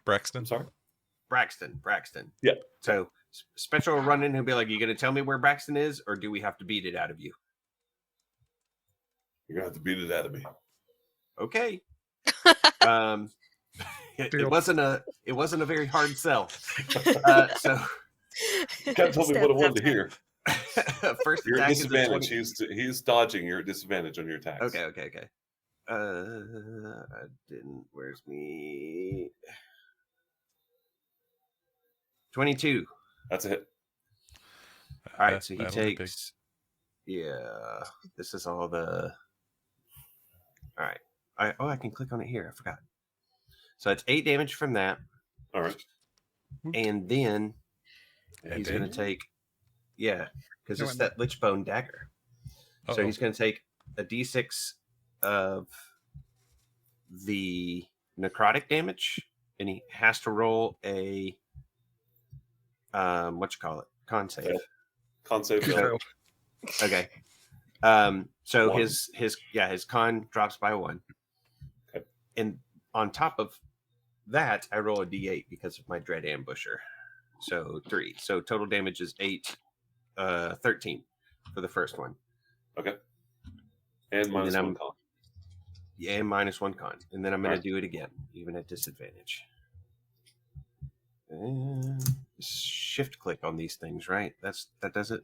Braxton. I'm sorry. Braxton. Yeah. So Spectro will run in and be like, "You gonna tell me where Braxton is, or do we have to beat it out of you?" You're gonna have to beat it out of me. Okay. It Deal. wasn't a very hard sell. So You kind of told me what I wanted to hear. first You're at attack is a disadvantage. 20. He's dodging. You're at disadvantage on your attacks. Okay. I didn't. Where's me? 22. That's a hit. All right, so he That'll be big. takes. Yeah, this is all the. All right. I can click on it here. I forgot. So it's 8 damage from that, All right. and then he's then? going to take. Yeah, because No, it's I'm that Lichbone dagger. So Uh-oh. he's going to take a d6 of the necrotic damage, and he has to roll a con save. Fail. Con save. fail. Failed. Okay. So One. his con drops by 1. Okay. And on top of that, I roll a d8 because of my dread ambusher. So 3. So total damage is 8, 13 for the first one. Okay. And minus then 1 con. Yeah, and minus 1 con. And then I'm going Alright. to do it again, even at disadvantage. shift click on these things, right? That does it.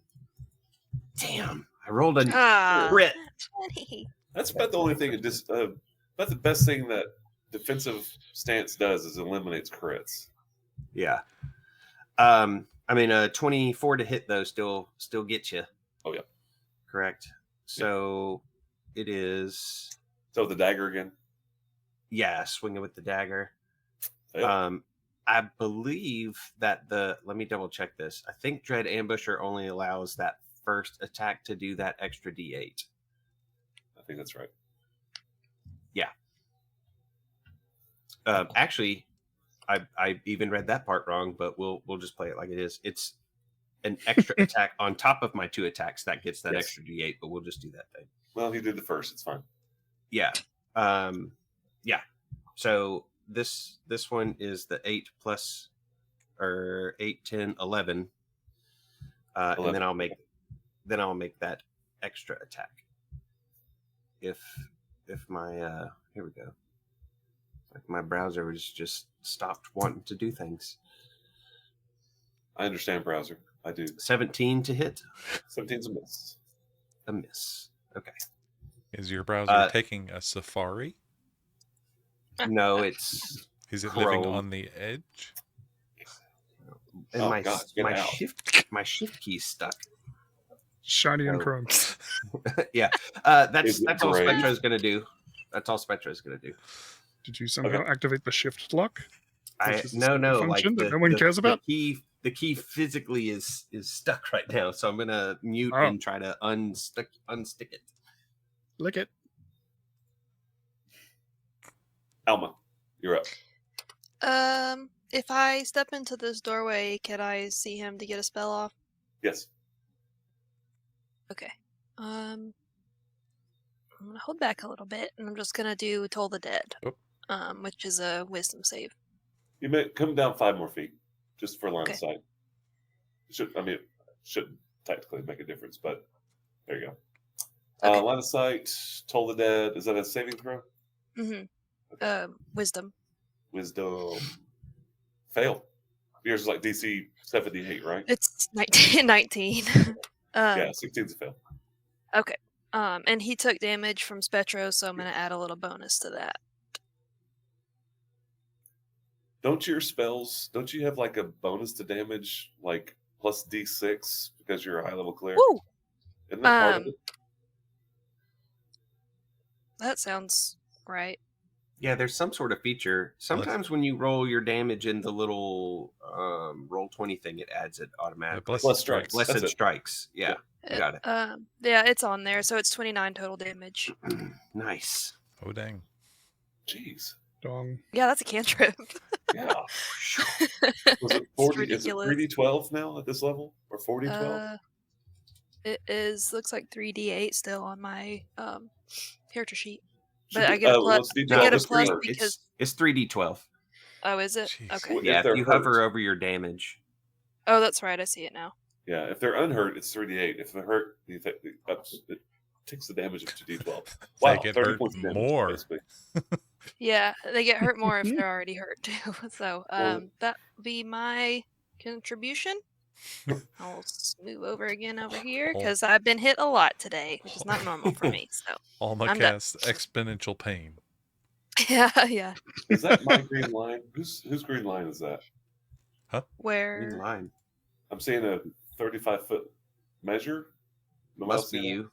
Damn, I rolled a Ah, crit. 20. That's about the only thing it just about the best thing that defensive stance does is eliminates crits. Yeah. I mean, 24 to hit though still gets you. Oh yeah. Correct. So it is. So the dagger again. Yeah, swinging with the dagger. Fail. I believe that let me double check this. I think Dread Ambusher only allows that first attack to do that extra D8. I think that's right. Actually, I even read that part wrong, but we'll just play it like it is. It's an extra attack on top of my 2 attacks that gets that Yes. extra D8, but we'll just do that thing. Well, he did the first. It's fine. Yeah. Yeah. So this one is the 8 plus or 8, 10, 11. And 11. then I'll make that extra attack. If my here we go. Like my browser was just stopped wanting to do things. I understand browser. I do. 17 to hit. 17's a miss. A miss. Okay. Is your browser taking a Safari? No, it's Is it living Chrome. on the edge? and Oh, my God, get out. shift key's stuck. Shiny and Oh. chrome. Yeah. Is That's it all gray? Spectra's gonna do. That's all Spectra's gonna do. Did you somehow activate the shift lock? Which is a No, stupid like function that no one cares about? The key physically is stuck right now, so I'm gonna mute Oh. and try to unstick it. Lick it. Alma, you're up. If I step into this doorway, can I see him to get a spell off? Yes. Okay. I'm gonna hold back a little bit, and I'm just gonna do Toll the Dead, Oh. Which is a Wisdom save. You may come down 5 more feet just for line Okay. of sight. It shouldn't technically make a difference, but there you go. Okay. Line of sight, Toll the Dead. Is that a saving throw? Mm-hmm. Wisdom. Wisdom. Fail. Yours is like DC 78, right? It's 19. Yeah, 16's a fail. Okay. And he took damage from Spectro, so I'm gonna add a little bonus to that. Don't you have like a bonus to damage, like plus D6 because you're a high level cleric? Woo! Isn't that part of it? That sounds right. Yeah, there's some sort of feature. Sometimes when you roll your damage in the little roll 20 thing, it adds it automatically. Blessed Plus strikes. strikes. That's Blessed it. strikes. Yeah, you got it. Yeah, it's on there, so it's 29 total damage. Nice. Oh dang! Jeez. Dong. Yeah, that's a cantrip. Yeah. Was it 40? Is it ridiculous. 3d12 now at this level? Or 40d12? It is looks like 3d8 still on my character sheet. Should But be- I get a plus. what's D12? I get a What's plus D12? because It's 3d12. oh, is it? Jeez. Okay. Well, Yeah, they're if you hurt. hover over your damage. Oh, that's right. I see it now. Yeah, if they're unhurt, it's 3d8. If they're hurt, it takes the damage up to d12. They Wow, get 30 hurt points of damage, more. basically. Yeah, they get hurt more if they're already hurt too. So Well- that would be my contribution. I'll move over again over here because I've been hit a lot today, which is not normal for me. So Alma I'm done. casts exponential pain. yeah. Is that my green line? Whose green line is that? In Where line. I'm seeing a 35-foot measure. Nobody Must else be see you.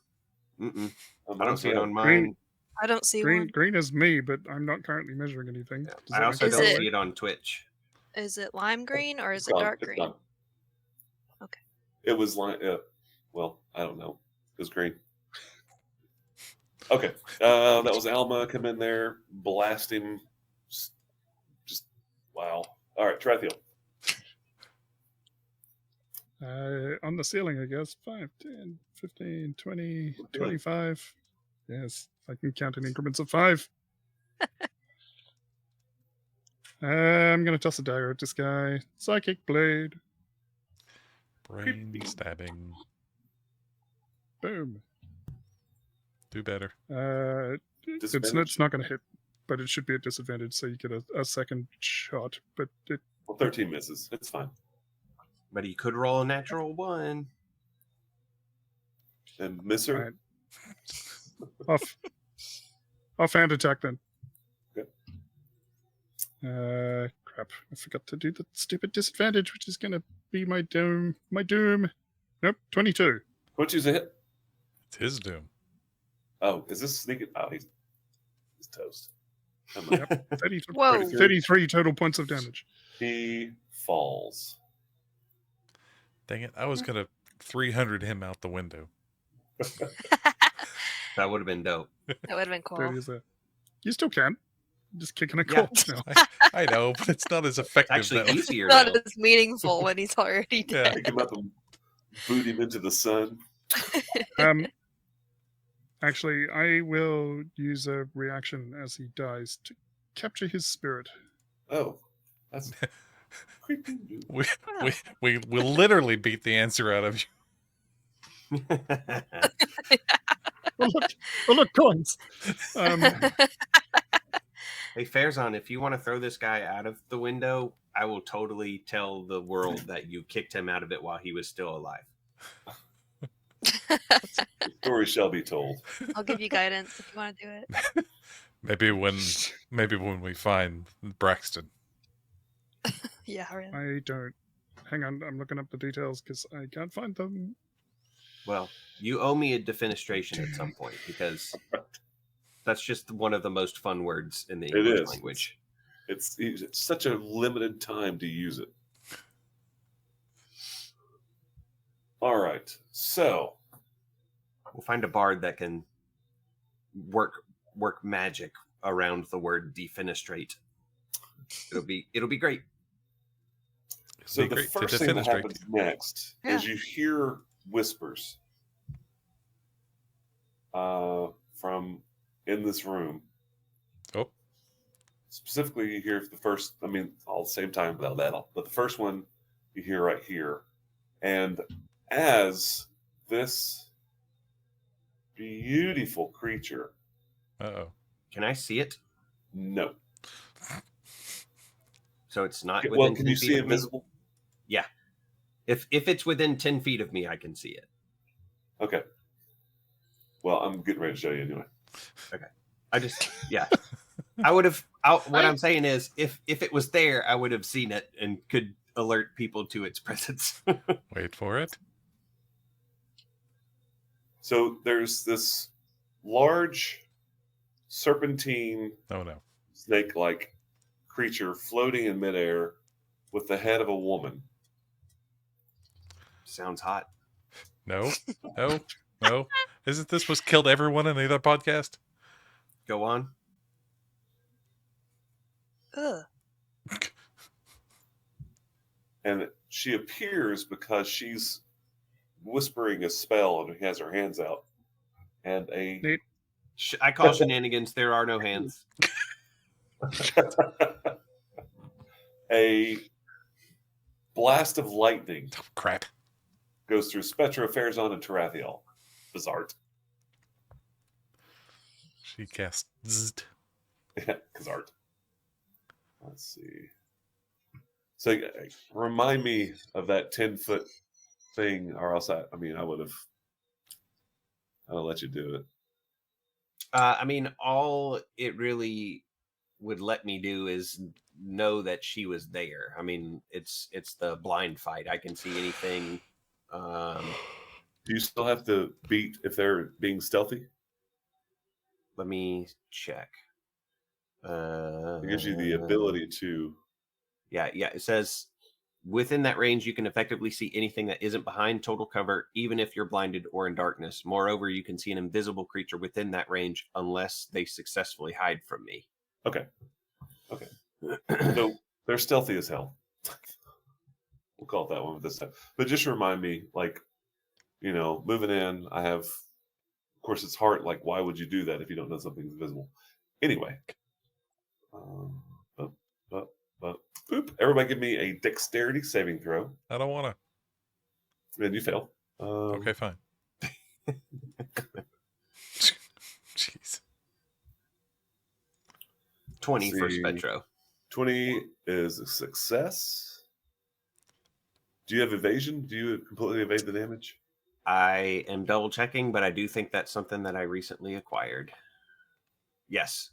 Mm-mm. that? I don't see it on Green. mine. I don't see Green one. green is me, but I'm not currently measuring anything. Does I that also make Is don't it- see it on Twitch. Is it lime green or is It's it gone. dark It's green? gone. Okay. It was line. Well, I don't know. It was green. Okay. That was Alma. Come in there, blast him. Just wow. All right, Trathiel. On the ceiling, I guess. 5, 10, 15, 20, 25. Yes, I can count in increments of 5. I'm going to toss a dagger at this guy. Psychic Blade. Brain stabbing. Boom. Do better. It's Disadvantage? not going to hit, but it should be at disadvantage, so you get a second shot. But it Well, 13 misses. It's fine. But he could roll a natural 1. And misser. Alright. Offhand attack then. Okay. Crap. I forgot to do the stupid disadvantage, which is going to be my doom. Nope, 22. 22's a hit. It's his doom. Oh, is this sneaking? Oh, he's toast. Come on. Yep. 33, Whoa. 33 total points of damage. He falls. Dang it! I was gonna 300 him out the window. That would have been dope. That would have been cool. 30 is there. You still can. Just kicking a Yeah. corpse now. I know, but it's not as It's effective. actually that way. easier Not now. as meaningful when he's already Yeah. dead. Pick him up and boot him into the sun. Actually, I will use a reaction as he dies to capture his spirit. Oh, that's creepy. We literally beat the answer out of you. Oh look, coins. Hey, Fairzon, if you want to throw this guy out of the window, I will totally tell the world that you kicked him out of it while he was still alive. The story shall be told. I'll give you guidance if you want to do it. Maybe when we find Braxton. Yeah, really. I don't. Hang on, I'm looking up the details because I can't find them. Well, you owe me a defenestration at some point because that's just one of the most fun words in the It English is. language. It's such a limited time to use it. All right, so We'll find a bard that can work magic around the word defenestrate. It'll be great. So Be the great to first thing that defenestrate. happens next is you hear whispers from in this room. Oh. Specifically, you hear the first, I mean, all at the same time, but the first one you hear right here. And as this beautiful creature, Uh-oh. Can I see it? no. So it's not within Well, 10 can you feet see of me? invisible? Yeah. If it's within 10 feet of me, I can see it. Okay. Well, I'm getting ready to show you anyway. I just, yeah. What I'm saying is, if it was there, I would have seen it and could alert people to its presence. Wait for it. So there's this large serpentine Oh no. snake-like creature floating in midair with the head of a woman. Sounds hot. No. No. No. Isn't this what's killed everyone in the other podcast? Go on. Ugh. And she appears because she's whispering a spell and has her hands out. And a I call shenanigans. There are no hands. a blast of lightning Oh, crap. goes through Spectra, Fairzon, and Tarathiel. Bizarre. She cast zzzt. Bizarre. Let's see. So remind me of that 10-foot thing, or else I would have. I'll let you do it. I mean, all it really would let me do is know that she was there. I mean, it's the blind fight. I can see anything. Do you still have to beat if they're being stealthy? Let me check. It gives you the ability to. Yeah. It says within that range, you can effectively see anything that isn't behind total cover, even if you're blinded or in darkness. Moreover, you can see an invisible creature within that range unless they successfully hide from me. Okay. So they're stealthy as hell. We'll call it that one this time. But just remind me, moving in, I have. Of course, it's hard. Like, why would you do that if you don't know something's invisible? Anyway. Boop. Everybody give me a dexterity saving throw. I don't want to. And you fail. Okay, fine. Jeez. 20 for see. Spectro. 20 is a success. Do you have evasion? Do you completely evade the damage? I am double checking, but I do think that's something that I recently acquired. Yes.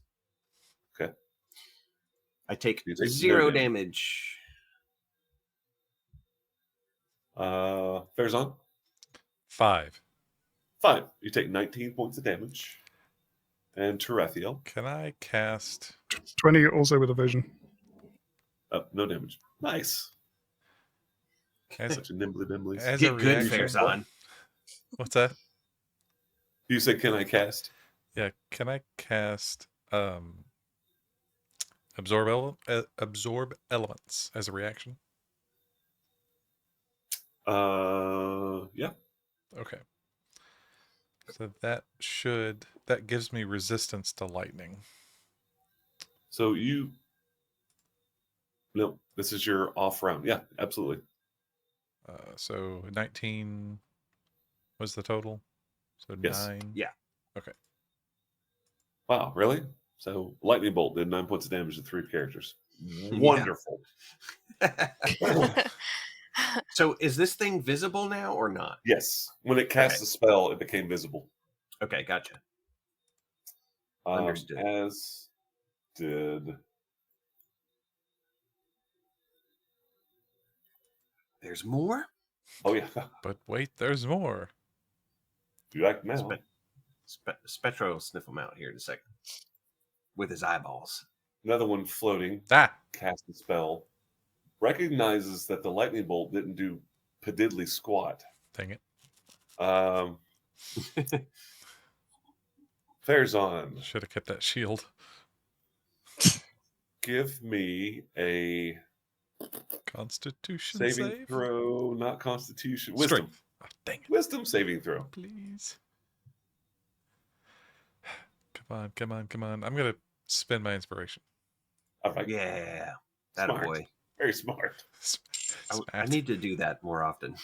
Okay. I take You take 0 no damage. Fair's on. 5. Fine. You take 19 points of damage. And Tarathiel, Can I cast? 20 also with evasion. no damage. Nice. As, Such a nimbly bimblies. as a Get good, reaction. Farazan. What's that? You said, can I cast? Yeah, can I cast absorb elements as a reaction? Yeah. Okay. So that gives me resistance to lightning. So no, this is your off round. Yeah, absolutely. So 19 was the total. So Yes. 9. Yeah. Okay. Wow, really? So lightning bolt did 9 points of damage to 3 characters. Yeah. Wonderful. So is this thing visible now or not? Yes. When it cast Okay. a spell, it became visible. Okay, gotcha. Understood. As did There's more? oh yeah. But wait, there's more. You act now. Spectro will sniff him out here in a second. With his eyeballs. Another one floating, Ah, cast a spell, recognizes that the lightning bolt didn't do pididdly squat. dang it. Fair's on. Should have kept that shield. Give me a Constitution saving save. throw, not constitution. Wisdom. Strength. Oh, dang it. Wisdom saving throw. Please. Come on. I'm going to spend my inspiration. All right. Yeah. That Smart. boy. Very smart. I Smash. need to do that more often.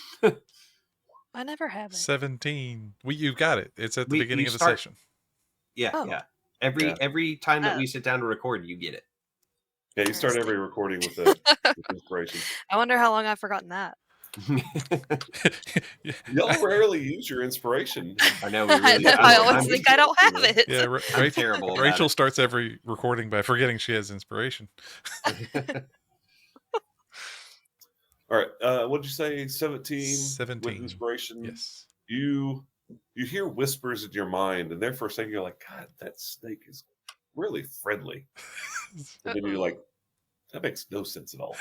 I never have it. 17. You've got it. It's at the We- beginning you of the start- session. Yeah, Oh. yeah. Yeah. Every time that Oh. we sit down to record, you get it. Yeah, you start every recording with with inspiration. I wonder how long I've forgotten that. Yeah. Y'all rarely use your inspiration. I know. We I really, know, I always I'm- think I don't have it. Yeah, I'm terrible. about Rachel it. starts every recording by forgetting she has inspiration. All right. What did you say? 17 with 17. inspiration. Yes. You hear whispers in your mind, and there for a second you're like, God, that snake is really friendly. And then you're like, that makes no sense at all.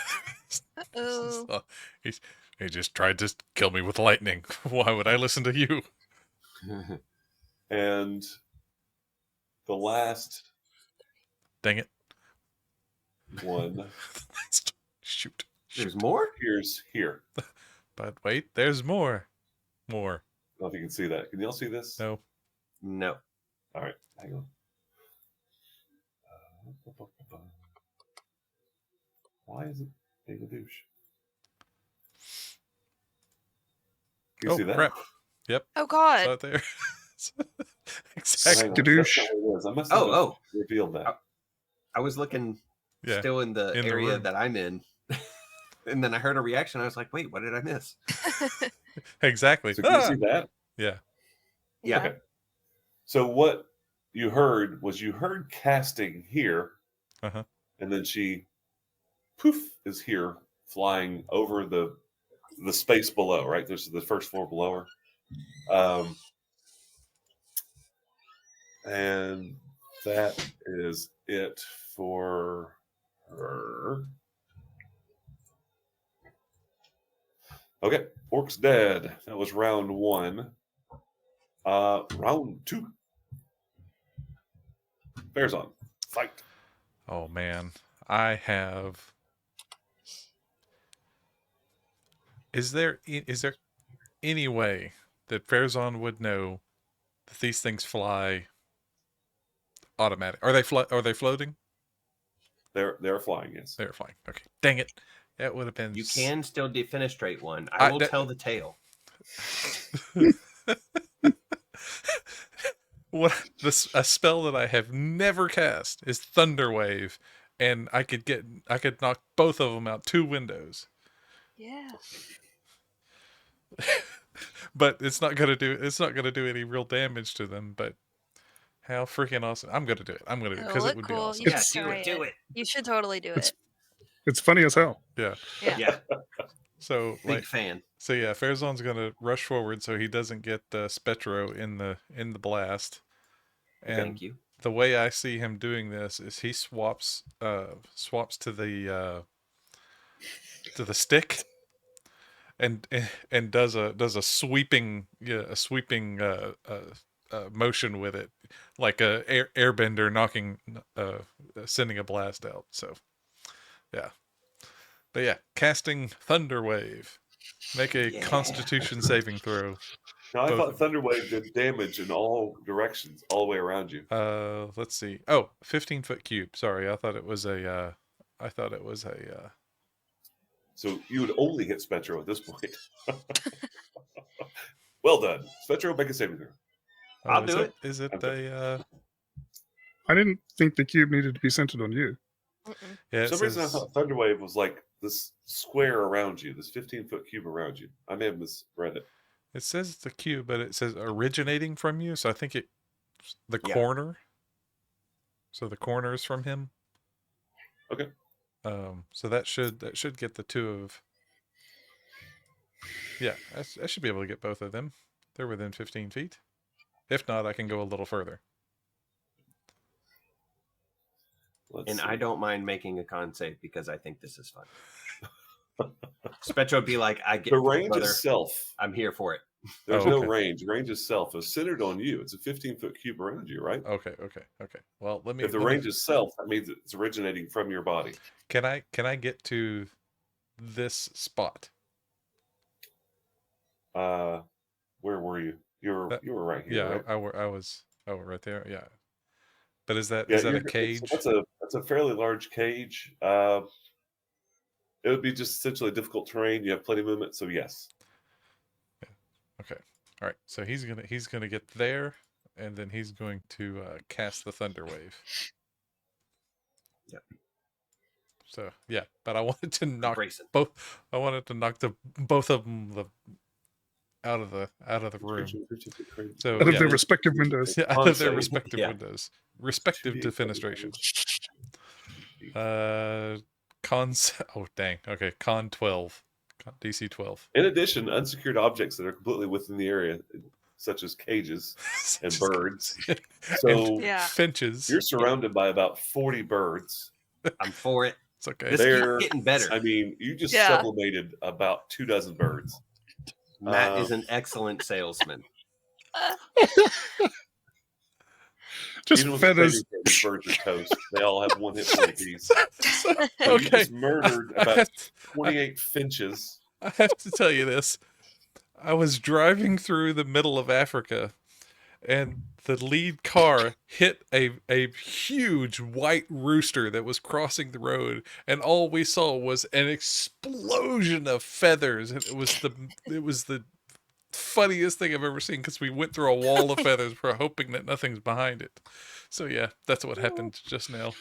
Uh-oh. So, he just tried to kill me with lightning. Why would I listen to you? And the last Dang it. one Shoot. There's more? appears here. But wait, there's more. More. I don't know if you can see that. Can y'all see this? No. No. All right, hang on. Why is it being a douche? Can you see that? Crap. Oh God. Saw it there. Oh, Exactly. hang on. Skadoosh. That's not what it is. I must have Oh. revealed that. I was looking Yeah. still in the in the area room. that I'm in. And then I heard a reaction. I was like, wait, what did I miss? Exactly. So can you Ah! see that? Yeah. Yeah. Okay. So what you heard was casting here, Uh-huh. and then she, poof, is here flying over the space below. Right, this is the first floor below her, and that is it for her. Okay, Orc's dead. That was round 1. Round 2. Bears on. Fight. Oh man. I have. Is there any way that Farazan would know that these things fly automatic? Are they floating? They're flying, yes. They're flying. Okay. Dang it. That would have been You can still defenestrate one. I will that- tell the tale. a spell that I have never cast is Thunder Wave, and I could knock both of them out 2 windows. Yeah. But it's not gonna do any real damage to them. But how freaking awesome! I'm gonna do it. I'm gonna do it It'll because it look would be cool. awesome. You Yeah, should do try it. Do it. You should totally do It's- it. It's funny as hell. Yeah. Yeah. Yeah, So big like, fan. so yeah, Farazan's gonna rush forward so he doesn't get Spectro in the blast. And Thank you. the way I see him doing this is he swaps to the stick and does a sweeping motion with it, like a airbender knocking sending a blast out. So yeah. But yeah, casting Thunder Wave. Make a Yeah. Constitution saving throw. Now I Both. thought Thunderwave did damage in all directions, all the way around you. Let's see. Oh, 15-foot cube. Sorry, I thought it was a. So you would only hit Spectro at this point. Well done, Spectro. Make a saving throw. I'll is do it. Is it Okay. a? I didn't think the cube needed to be centered on you. Mm-mm. Yeah. For It some reason, I says, thought Thunderwave was like this square around you, this 15-foot cube around you. I may have misread it. it says it's a cube, but it says originating from you. So I think the Yeah. corner. So the corner is from him. Okay. So that should get the 2 of. Yeah, I should be able to get both of them. They're within 15 feet. If not, I can go a little further. Let's And see. I don't mind making a con save because I think this is fun. Spectro would be like, I get The it, range brother. itself. I'm here for it. There's Oh, no okay. range. Range itself is centered on you. It's a 15-foot cube around you, right? Okay. Well, let me. If the let me- range itself, that means it's originating from your body. Can I get to this spot? Where were you? You were right here. Yeah, right? I was right there. Yeah. But is that Yeah, a you're- cage? That's a fairly large cage. It would be just essentially difficult terrain. You have plenty of movement, so yes. Okay. All right. So he's gonna get there, and then he's going to cast the Thunder Wave. Yep. So yeah, but I wanted to knock Bracing. both. I wanted to knock both of them out of the room. So Out of yeah, their respective windows. yeah, out of their Con-save. respective Yeah. windows, respective 2d8 defenestration. damage. Oh dang. Okay, con 12, DC 12. In addition, unsecured objects that are completely within the area, such as cages and Just- birds. and So Yeah. finches. you're surrounded by about 40 birds. I'm for it. It's okay. This They're- keeps getting better. I mean, you just Yeah. sublimated about 24 birds. Matt is an excellent salesman. Just Even with feathers. the these birds are toast. They all have 1 hit point apiece. So you Okay. just murdered I about have, 28 finches. I have to tell you this. I was driving through the middle of Africa, and the lead car hit a huge white rooster that was crossing the road, and all we saw was an explosion of feathers, and it was the funniest thing I've ever seen because we went through a wall of feathers. We're hoping that nothing's behind it. So yeah, that's what happened just now.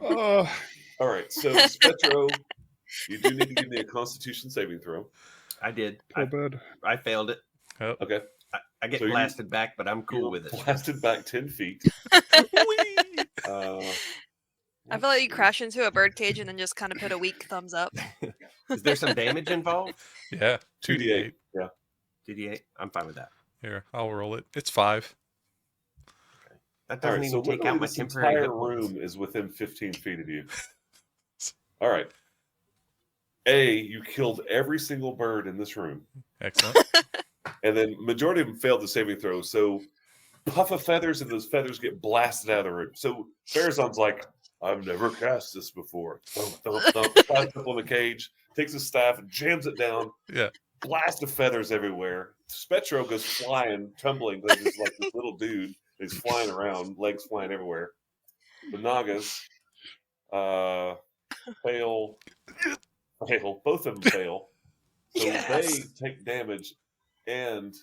Oh, All right, so Spectro, you do need to give me a Constitution saving throw. I did. poor bird. I failed it. Okay, I get So you- blasted back, but I'm cool You're with it. blasted back 10 feet. Whee! Uh, I feel like you crash into a bird cage and then just kind of put a weak thumbs up. Is there some damage involved? Yeah, 2d8. 2d8. Yeah. DD8? I'm fine with that. Here, I'll roll it. It's 5. That All doesn't right, even so take literally out my this temporary entire hit points. room is within 15 feet of you. All right. You killed every single bird in this room, Excellent. and then majority of them failed the saving throw. So puff of feathers, and those feathers get blasted out of the room. So Farazan's like, I've never cast this before. Thump, thump, thump, slaps up on the cage, takes his staff, and jams it down. Yeah. Blast of feathers everywhere. Spectro goes flying, tumbling. Like he's like this little dude. He's flying around, legs flying everywhere. The Nagas fail. Both of them fail. So Yes. they take damage and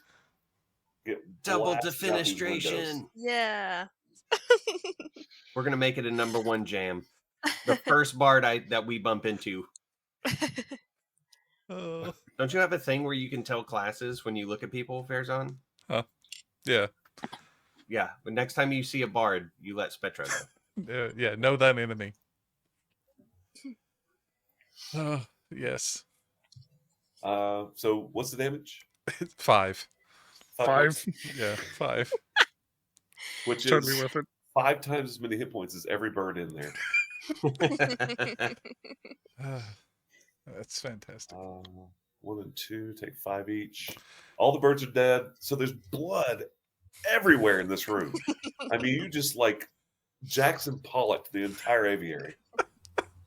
get Double blasted out these windows. defenestration. Yeah. We're gonna make it a #1 jam. The first bard that we bump into. Don't you have a thing where you can tell classes when you look at people, Farazan? Yeah. Yeah, but next time you see a bard, you let Spectro know. Yeah, know that enemy. Yes. So what's the damage? 5. 5. Yeah, 5. Which Totally is worth it. 5 times as many hit points as every bird in there. That's fantastic. 1 and 2 take 5 each. All the birds are dead, so there's blood everywhere in this room. I mean, you just like Jackson Pollock the entire aviary.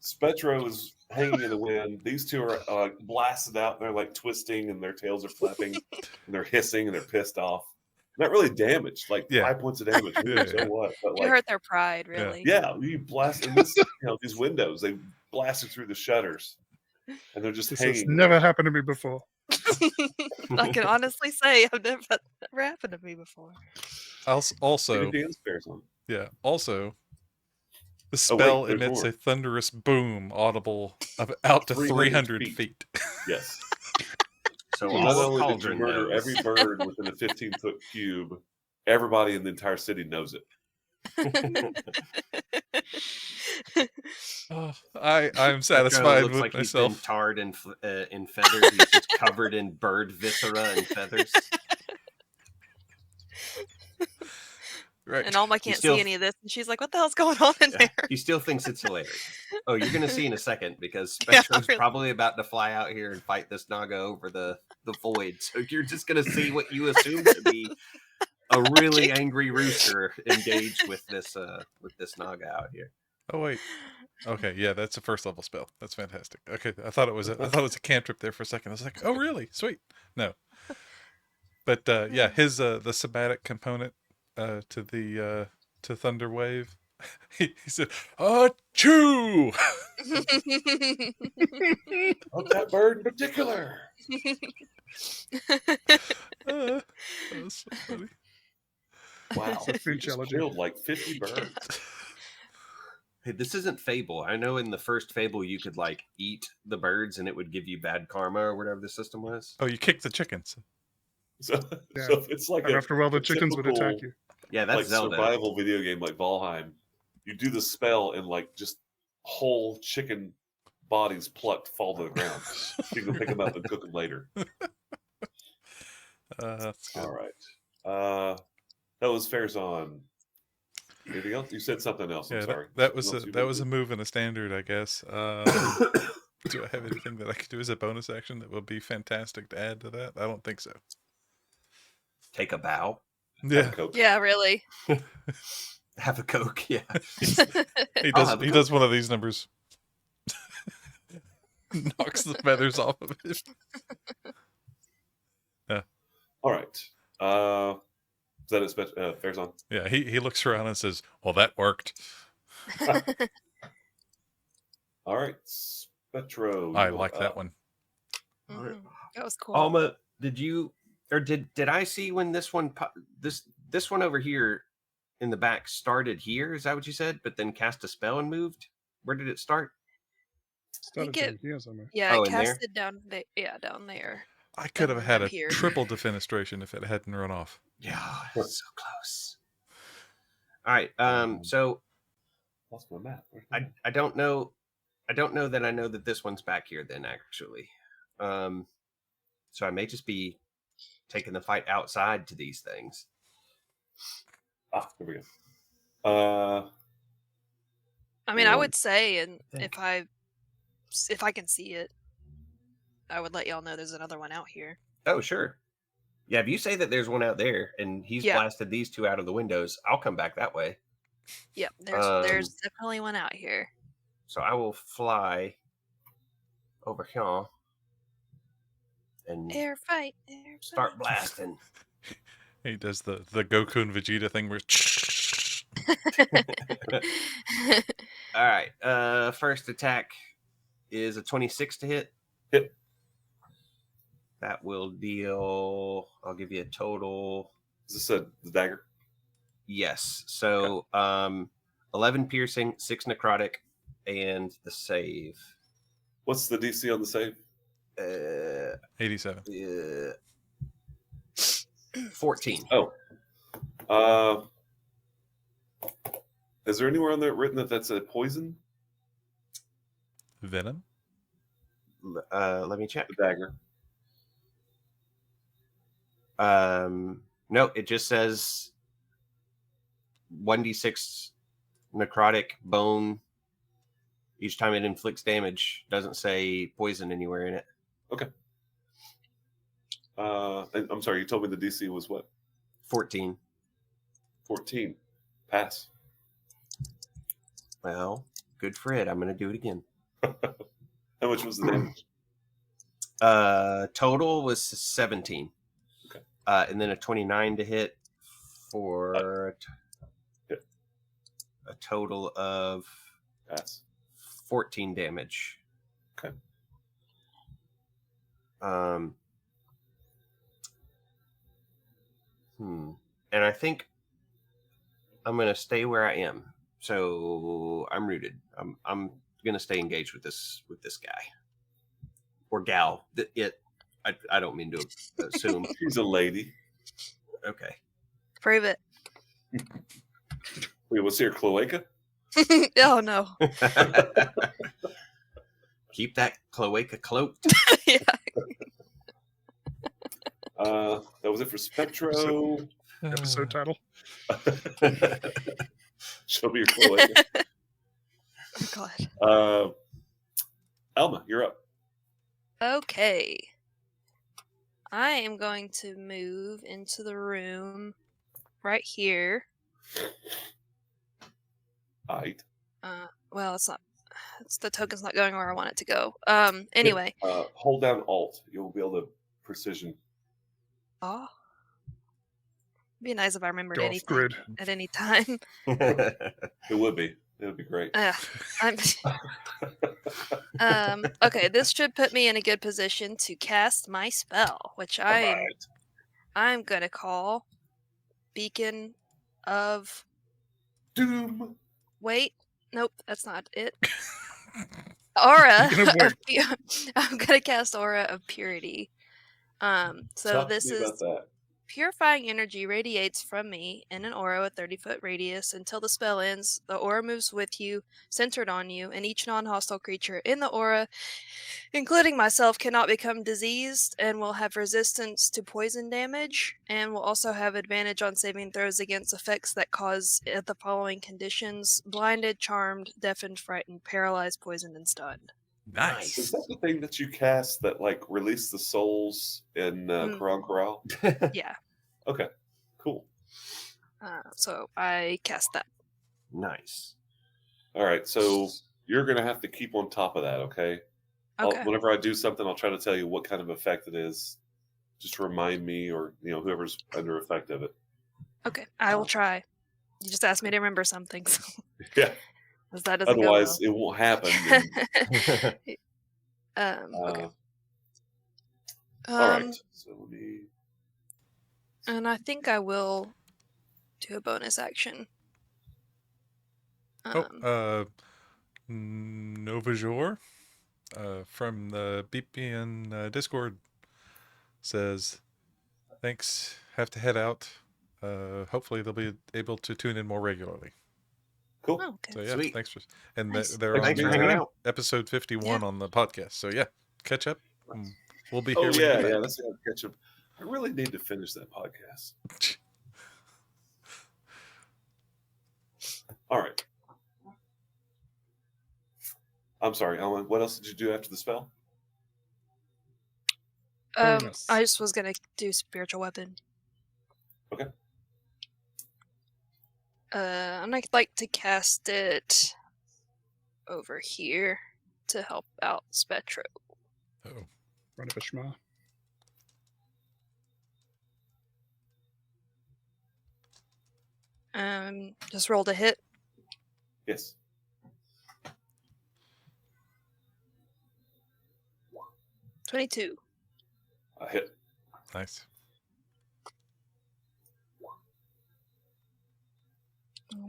Spectro is hanging in the wind. These two are blasted out. They're like twisting, and their tails are flapping, and they're hissing, and they're pissed off. Not really damaged, like 5 points of damage. So what? But You like, hurt their pride, really. yeah, you blast in this, these windows. They blasted through the shutters, and they're just This hanging. has never happened to me before. I can honestly say never happened to me before. Also, yeah. Also, the spell emits a thunderous boom, audible of out to 300 feet. Yes. So not all only did you Cauldron murder knows. every bird within a 15-foot cube, everybody in the entire city knows it. I'm satisfied Spectro looks with like myself. He's been tarred and in feathers. He's just covered in bird viscera and feathers. Right. And Alma can't still- see any of this, and she's like, "What the hell's going on in there?" He still thinks it's hilarious. Oh, you're going to see in a second because Yeah, Spectro's really. probably about to fly out here and fight this Naga over the void. So you're just going to see what you assume to be a really angry rooster engaged with this Naga out here. Oh wait. Okay, yeah, that's a first level spell. That's fantastic. Okay, I thought it was a cantrip there for a second. I was like, oh really? Sweet. No. But yeah, his the somatic component to the to Thunderwave. He said, "Achoo!" Of that bird in particular. That was so funny. Wow. It's a You just Finchology. killed like 50 birds. Hey, this isn't Fable. I know in the first Fable you could like eat the birds and it would give you bad karma or whatever the system was. Oh, you kicked the chickens. So, Yeah. so it's like And a, after a while, the a chickens would attack typical, you. Yeah, that's like Zelda. survival video game like Valheim. You do the spell and like just whole chicken bodies plucked fall to the ground. You can pick them up and cook them later. That's good. All right. That was Farazan. Anything else? You said something else. I'm Yeah, sorry. that was Something else you that was a wanted move and a standard, I guess. Do I have anything that I could do as a bonus action that would be fantastic to add to that? I don't think so. Take a bow. to- Yeah, Coke. Yeah, really. Have a Coke. Yeah. he I'll does. have a He does one of these numbers. Knocks the feathers off of it. All right. Is that it, Farazan? Yeah, he looks around and says, "Well, that worked." All right. Spectro. I you like are that up. one. Mhm. That was cool. Alma, did you or did I see when this one this one over here in the back started here? Is that what you said? But then cast a spell and moved? Where did it start? Started think it- down here somewhere. Yeah, Oh, I in there? casted down there. Yeah, down there. I could have had a Here. triple defenestration if it hadn't run off. Yeah, it's so close. All right. So Lost my map. Where's my map? I don't know that I know that this one's back here then actually. So I may just be taking the fight outside to these things. Ah, here we go. I mean, I Um, would say, and think. if I can see it, I would let y'all know there's another one out here. Oh, sure. Yeah, if you say that there's one out there and he's Yeah. blasted these two out of the windows, I'll come back that way. Yep, there's Um, definitely one out here. So I will fly over here and Air fight. start blasting. He does the Goku and Vegeta thing where All right. First attack is a 26 to hit. Hit. That will deal. I'll give you a total. Is this the dagger? Yes. So 11 piercing, 6 necrotic, and the save. What's the DC on the save? 87. 14. Oh. Is there anywhere on there written that that's a poison? Venom? Let me check. The dagger. No, it just says 1d6 necrotic bone each time it inflicts damage. Doesn't say poison anywhere in it. Okay. And I'm sorry, you told me the DC was what? 14. 14. Pass. Well, good for it. I'm going to do it again. How much was the damage? Total was 17. Okay. And then a 29 to hit for Hit. a total of Pass. 14 damage. Okay. And I think I'm gonna stay where I am. So I'm rooted. I'm gonna stay engaged with this guy or gal. I don't mean to assume. She's a lady. Okay. Prove it. Wait, was here Cloaca? Oh no. Keep that cloaca cloaked. Yeah. That was it for Spectro. Episode title. Show me your Cloaca. Oh god. Alma, you're up. Okay. I am going to move into the room right here. Aight. Well, it's not. It's the token's not going where I want it to go. Anyway. Hold down Alt. You'll be able to precision. Oh. Be nice if I remembered Go off anything grid. at any time. It would be. It would be great. I'm okay, this should put me in a good position to cast my spell, which I'm gonna call Beacon of Doom. Wait, nope, that's not it. Aura. Beacon of of I'm gonna cast Aura of Purity. So Talk this to me about is that. purifying energy radiates from me in an aura with 30-foot radius until the spell ends. The aura moves with you, centered on you, and each non-hostile creature in the aura, including myself, cannot become diseased and will have resistance to poison damage, and will also have advantage on saving throws against effects that cause the following conditions: blinded, charmed, deafened, frightened, paralyzed, poisoned, and stunned. Nice. Is that the thing that you cast that like release the souls in Quran Corral? Yeah. Okay, cool. So I cast that. Nice. All right, so you're gonna have to keep on top of that, okay? Okay. Whenever I do something, I'll try to tell you what kind of effect it is. Just remind me, or whoever's under effect of it. Okay. I will try. You just asked me to remember something. So. Yeah. 'Cause that doesn't Otherwise, go it won't happen. well. Okay. All right. So let me. And I think I will do a bonus action. Novajor from the BPN Discord says, thanks, have to head out. Hopefully they'll be able to tune in more regularly. Cool. Oh, okay. So yeah, Sweet. thanks for, and Nice. they're Thanks on for hanging out. episode 51 Yeah. on the podcast. So yeah, catch up. We'll be Oh here. when yeah, you're yeah. back. That's how I catch up. I really need to finish that podcast. All right. I'm sorry, Ellen. What else did you do after the spell? Bonus. I just was gonna do spiritual weapon. Okay. And I'd like to cast it over here to help out Spectro. Oh, Run of a schma. Just rolled a hit. Yes. $22. A hit. nice.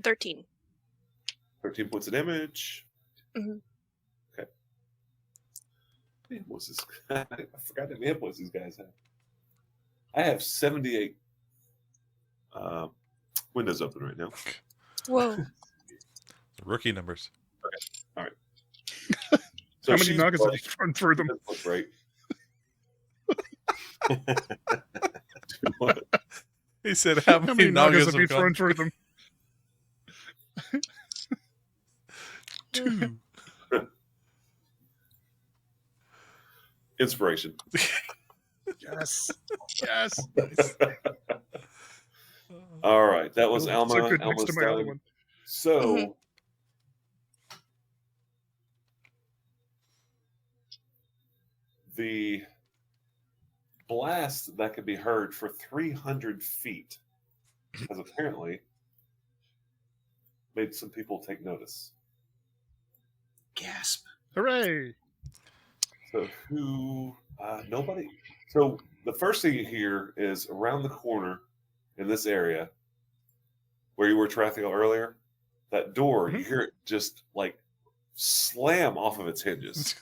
13. 13 points of damage. Mhm. Okay. How many hit points this- I forgot how many hit points these guys have. I have 78 windows open right now. Whoa. Rookie numbers. So How many she's nuggets have you busted. thrown through them? Doesn't look great. What? He said, "How How many many nuggets nuggets have you have thrown gone?" through them? 2. Inspiration. Yes. Yes. All right, that was Oh, Alma. so good next Alma's to my other done. one. So Mhm. the blast that could be heard for 300 feet has apparently made some people take notice. Gasp. Hooray! So who? Nobody. So the first thing you hear is around the corner in this area where you were Tarathiel earlier. That door, you Mhm. hear it just like slam off of its hinges,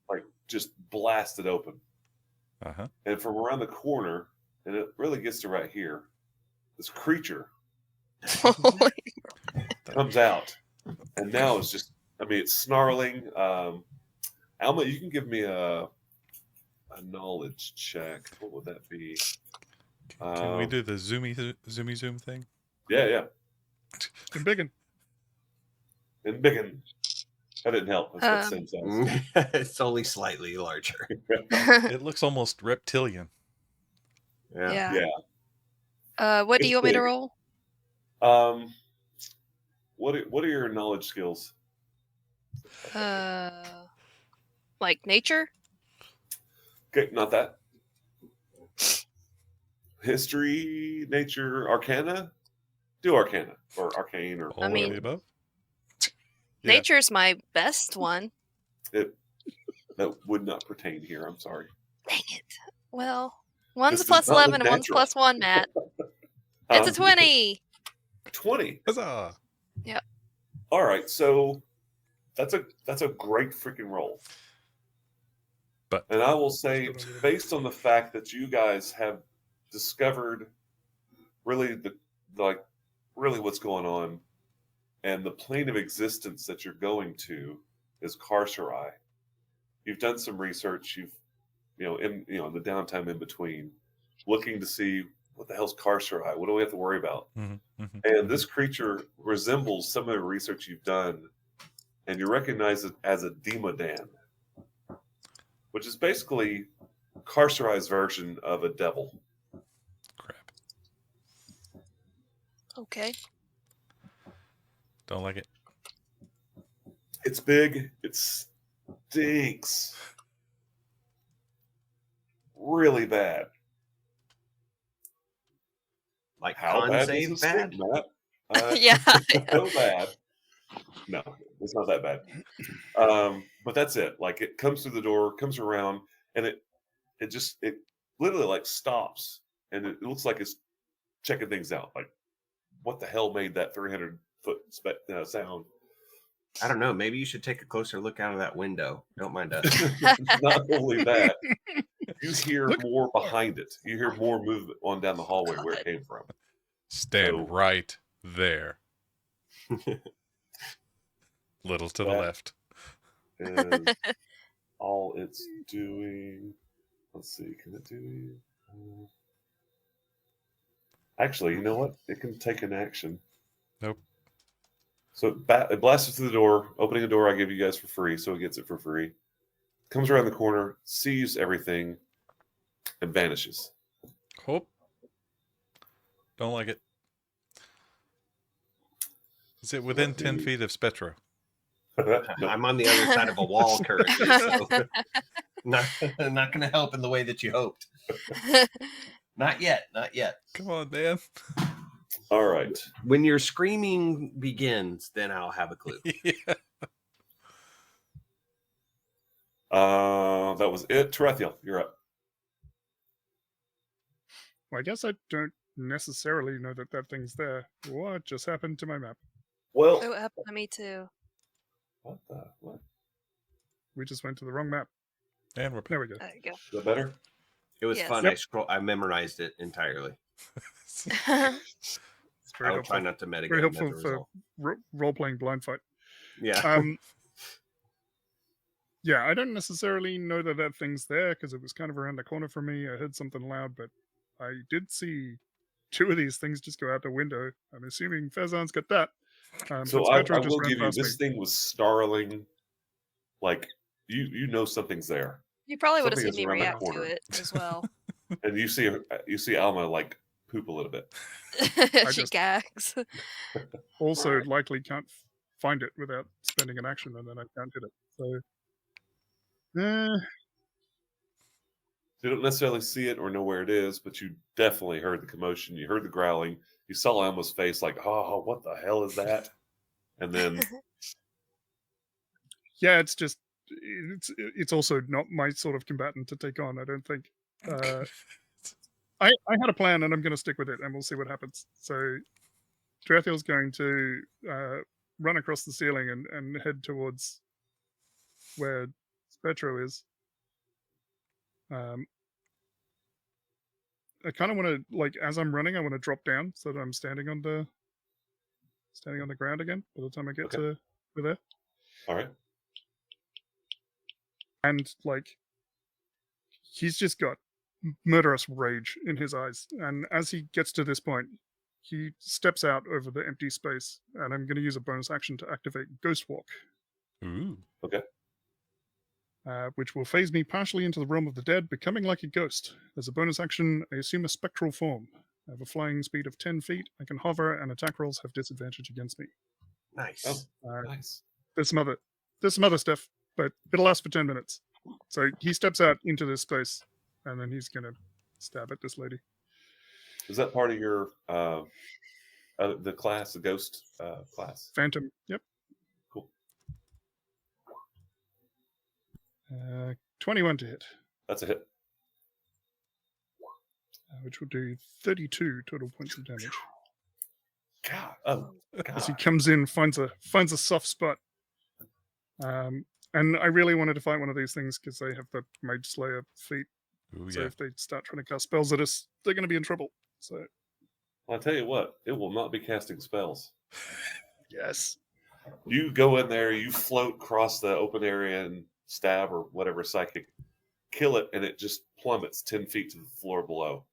like just blasted open. Uh-huh. And from around the corner, and it really gets to right here, this creature comes out, and now it's just, I mean, it's snarling. Alma, you can give me a knowledge check. What would that be? Can we do the zoom thing? Yeah, yeah. And biggin. And Biggin. That didn't help. It's about the same size. It's only slightly larger. It looks almost reptilian. Yeah. Yeah. What do It's you want me to big. roll? What are your knowledge skills? Like nature? Okay, not that. History, nature, arcana? Do arcana or arcane or All I of mean- the above. Yeah. Nature's my best one. that would not pertain here. I'm sorry. Dang it. Well, one's This plus does not look 11 and one's natural. plus 1, Matt. It's a 20. 20. Huzzah! All right, so that's a great freaking roll. But- and I will say, That's good. based on the fact that you guys have discovered really really what's going on, and the plane of existence that you're going to is Carcerai. You've done some research. You've in the downtime in between, looking to see what the hell's Carcerai. What do we have to worry about? Mhm, mhm. And this creature resembles some of the research you've done, and you recognize it as a Demodan, which is basically Carcerai's version of a devil. Crap. Okay. Don't like it. It's big. It stinks really bad. Like How con bad save does it bad? stink, Matt? Yeah. So bad. No, it's not that bad. But that's it. Like, it comes through the door, comes around, and it literally like stops, and it looks like it's checking things out. Like, what the hell made that 300-foot sound? I don't know. Maybe you should take a closer look out of that window. Don't mind us. Not only that, you hear Look- more behind it. You hear more movement on down the hallway where it came from. Stand So- right there. Little to the That- left. And all it's doing, let's see, can it do? Actually, you know what? It can take an action. Nope. So it blasts through the door, opening a door I give you guys for free, so it gets it for free. Comes around the corner, sees everything, and vanishes. Hope. Don't like it. Is it within 10 feet of Spectro? Nope. I'm on the other side of a wall currently, so not going to help in the way that you hoped. Not yet. Not yet. Come on, man. All right. When your screaming begins, then I'll have a clue. Yeah. That was it. Tarathiel, you're up. Well, I guess I don't necessarily know that that thing's there. What just happened to my map? Well, Oh, it happened to me too. what? We just went to the wrong map. And we're There we go. There you go. Is that better? It was Yes. fun. Yep. I memorized it entirely. It's I very will try helpful. not to metagame Very as a helpful for result. role-playing blind fight. Yeah. Yeah, I don't necessarily know that that thing's there because it was kind of around the corner from me. I heard something loud, but I did see 2 of these things just go out the window. I'm assuming Fezan's got that. So but I Spectro just will ran give you past this me. thing was snarling. Like you know something's there, You probably would have Something seen is me around the react to corner. it as well. and you see Alma like poop a little bit. She just- gags. Also, likely can't find it without spending an action, and then I can't hit it. So, You don't necessarily see it or know where it is, but you definitely heard the commotion. You heard the growling. You saw Alma's face, like, "Oh, what the hell is that?" And then yeah, it's also not my sort of combatant to take on. I don't think. I had a plan, and I'm going to stick with it, and we'll see what happens. So, Tarathiel's going to run across the ceiling and head towards where Spectro is. I kind of want to, like, as I'm running, I want to drop down so that I'm standing on the ground again by the time I get Okay. to there. all right. And like, he's just got murderous rage in his eyes. And as he gets to this point, he steps out over the empty space, and I'm going to use a bonus action to activate Ghost Walk, Ooh. which will phase me partially into the realm of the dead, becoming like a ghost. As a bonus action, I assume a spectral form. I have a flying speed of 10 feet. I can hover, and attack rolls have disadvantage against me. Nice. Uh, Nice. There's some other stuff, but it'll last for 10 minutes. So he steps out into this space, and then he's going to stab at this lady. Is that part of your the class, the ghost class? Phantom, yep. Cool. 21 to hit, That's a hit. which will do 32 total points of damage. God. Oh, As he God. comes in, finds a soft spot. And I really wanted to fight one of these things because they have the Mage Slayer feat. Ooh, So yeah. if they start trying to cast spells at us, they're going to be in trouble. So Well, I tell you what, it will not be casting spells. yes, You go in there, you float across the open area and stab or whatever psychic, kill it, and it just plummets 10 feet to the floor below.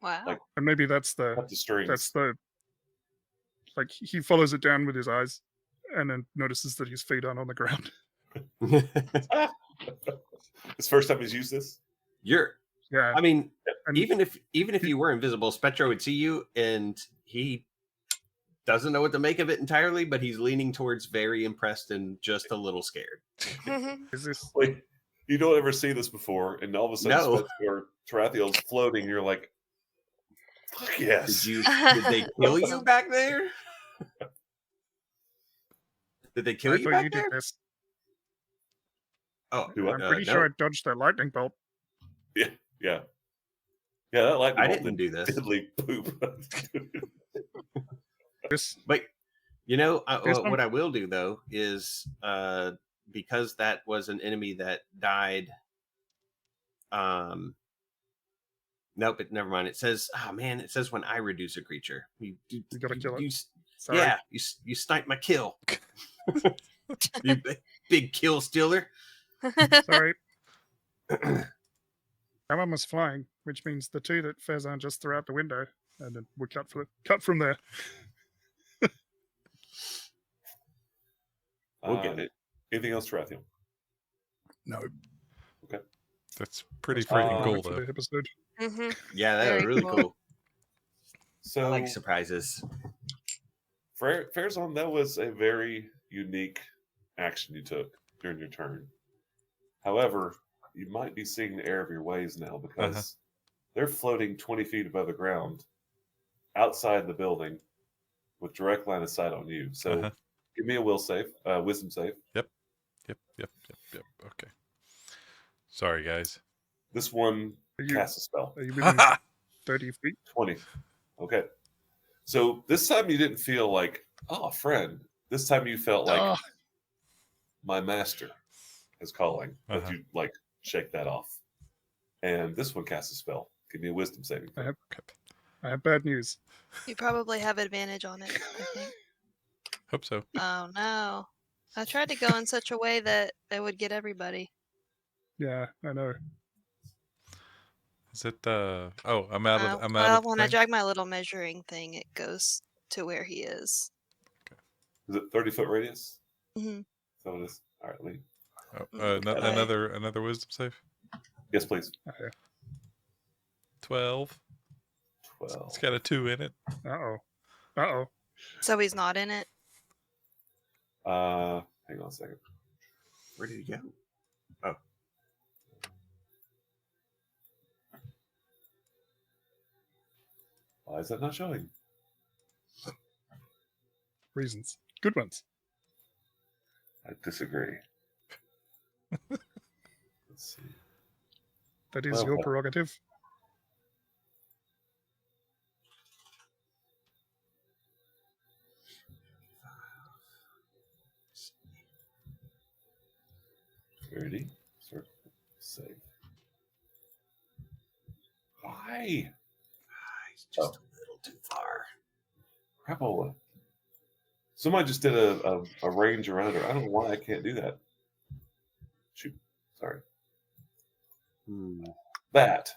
Wow. Like- and maybe that's the Cut the strings. like he follows it down with his eyes, and then notices that his feet aren't on the ground. It's the first time he's used this. You're. Yeah, I mean, and even if you were invisible, Spectro would see you, and he doesn't know what to make of it entirely, but he's leaning towards very impressed and just a little scared. is this? Like, you don't ever see this before, and all of a sudden, No. or Tarathiel's floating. You're like, "Fuck yes!" Did they kill you back there? Did they kill I you thought back you did there? this. Oh, Do what? I'm pretty no. sure I dodged that lightning bolt. Yeah, that lightning I bolt didn't did do this. diddly poop. This But you know, There's some- what I will do though is because that was an enemy that died. Nope, never mind. It says, "Oh man," it says when I reduce a creature, you gotta kill it. you sorry. Yeah, you sniped my kill. You big kill stealer. Sorry. That one was flying, which means the 2 that Fezan just threw out the window, and then we cut from there. We'll get it. Anything else, Tarathiel? No, That's pretty Uh, freaking cool, for though. the episode. Mhm. Yeah, that was Very really cool. cool. So I like surprises. Fairzone, that was a very unique action you took during your turn. However, you might be seeing the error of your ways now because they're floating 20 feet above the ground outside the building with direct line of sight on you. So Uh-huh. give me a wisdom save. Yep. Okay. Sorry, guys. This one Are you, casts a spell. are you within, 30 feet. 20. Okay. So this time you didn't feel like, oh, friend. This time you felt like Ah, my master is calling. But Uh-huh. you like shake that off. And this one casts a spell. Give me a wisdom saving throw. I have bad news. You probably have advantage on it, I think. Hope so. Oh no. I tried to go in such a way that it would get everybody. Yeah, I know. Is it? Oh, I'm out of. I'm out Well, of the when I thing. drag my little measuring thing, it goes to where he is. Is it 30-foot radius? Hmm. So it is. All right, Lee. Oh, Okay. another wisdom save. Yes, please. 12. 12. It's got a 2 in it. Uh oh. So he's not in it. Hang on a second. Where did he go? Why is that not showing? Reasons. Good ones. I disagree. Let's see. That is Well, your prerogative. Ready? Start. Save. Why? He's just a little too far. Crapola. Somebody just did a range around her. I don't know why I can't do that. Shoot. Sorry. That.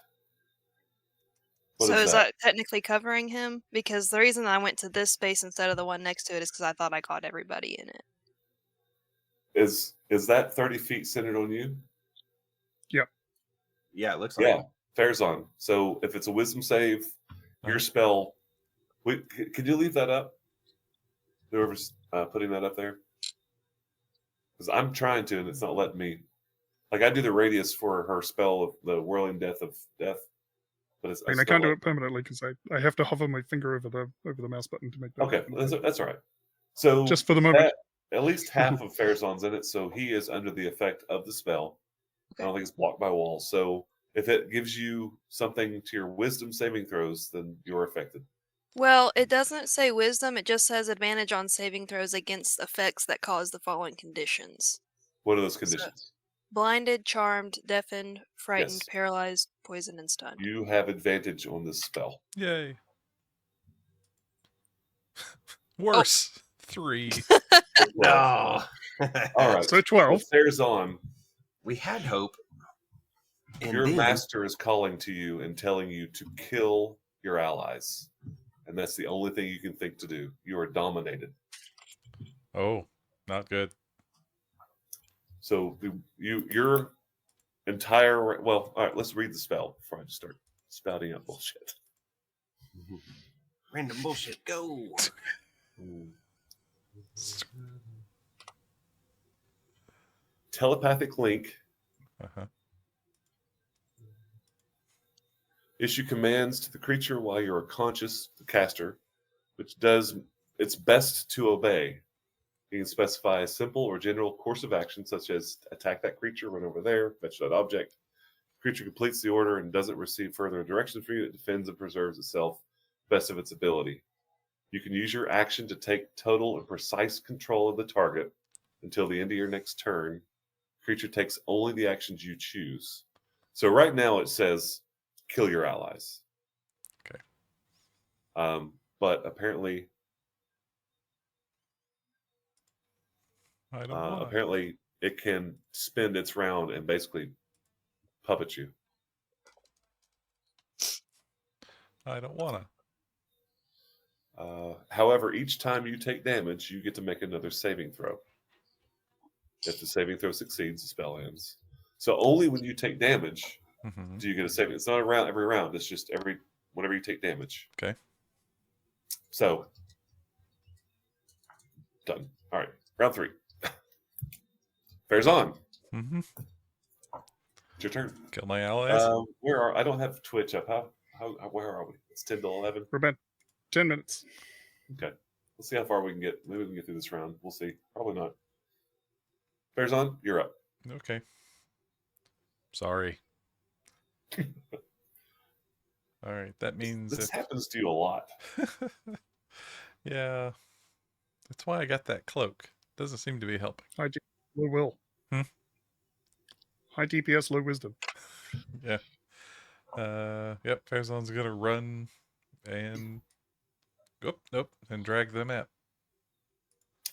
What So is is that? that technically covering him? Because the reason I went to this space instead of the one next to it is because I thought I caught everybody in it. Is that 30 feet centered on you? Yeah, it looks like Yeah. Fair's on. So if it's a wisdom save, your spell. Wait, could you leave that up? Whoever's putting that up there, because I'm trying to, and it's not letting me. Like I do the radius for her spell of the whirling death of death, but it's. I mean, I can't do it permanently because I have to hover my finger over the mouse button to make that Okay, happen. that's all right. So Just for the moment. at least half of Farazan's in it, so he is under the effect of the spell. I don't think it's blocked by walls. So if it gives you something to your wisdom saving throws, then you're affected. Well, it doesn't say wisdom, it just says advantage on saving throws against effects that cause the following conditions. What are those conditions? Blinded, charmed, deafened, frightened, Yes. paralyzed, poisoned, and stunned. You have advantage on this spell. Yay. Worse. 3. no. All right. So 12. Farazan, We had hope. And your then- master is calling to you and telling you to kill your allies. And that's the only thing you can think to do. You are dominated. Oh, not good. So your entire all right, let's read the spell before I just start spouting out bullshit. Random bullshit, go. Telepathic link. Uh-huh. Issue commands to the creature while you are conscious, the caster, which does its best to obey. You can specify a simple or general course of action, such as attack that creature, run over there, fetch that object. Creature completes the order and doesn't receive further directions from you. It defends and preserves itself best of its ability. You can use your action to take total and precise control of the target until the end of your next turn. Creature takes only the actions you choose. So right now it says kill your allies. Okay. But apparently I don't want to. apparently it can spend its round and basically puppet you. I don't want to. However, each time you take damage, you get to make another saving throw. If the saving throw succeeds, the spell ends. So only when you take damage Mm-hmm. do you get a saving. It's not around every round. It's just whenever you take damage. Okay. So done. All right, round 3. Fair's on. Mm-hmm. It's your turn. Kill my allies. I don't have Twitch up. Where are we? It's 10 to 11. For about 10 minutes. Okay. Let's see how far we can get. Maybe we can get through this round. We'll see. Probably not. Fair's on. You're up. Okay. Sorry. All right, that means This if happens to you a lot. yeah, that's why I got that cloak. Doesn't seem to be helping. High DPS, low will. Hmm? High DPS, low wisdom. Yeah. Yep. Farazan's gonna run and nope, and drag them out.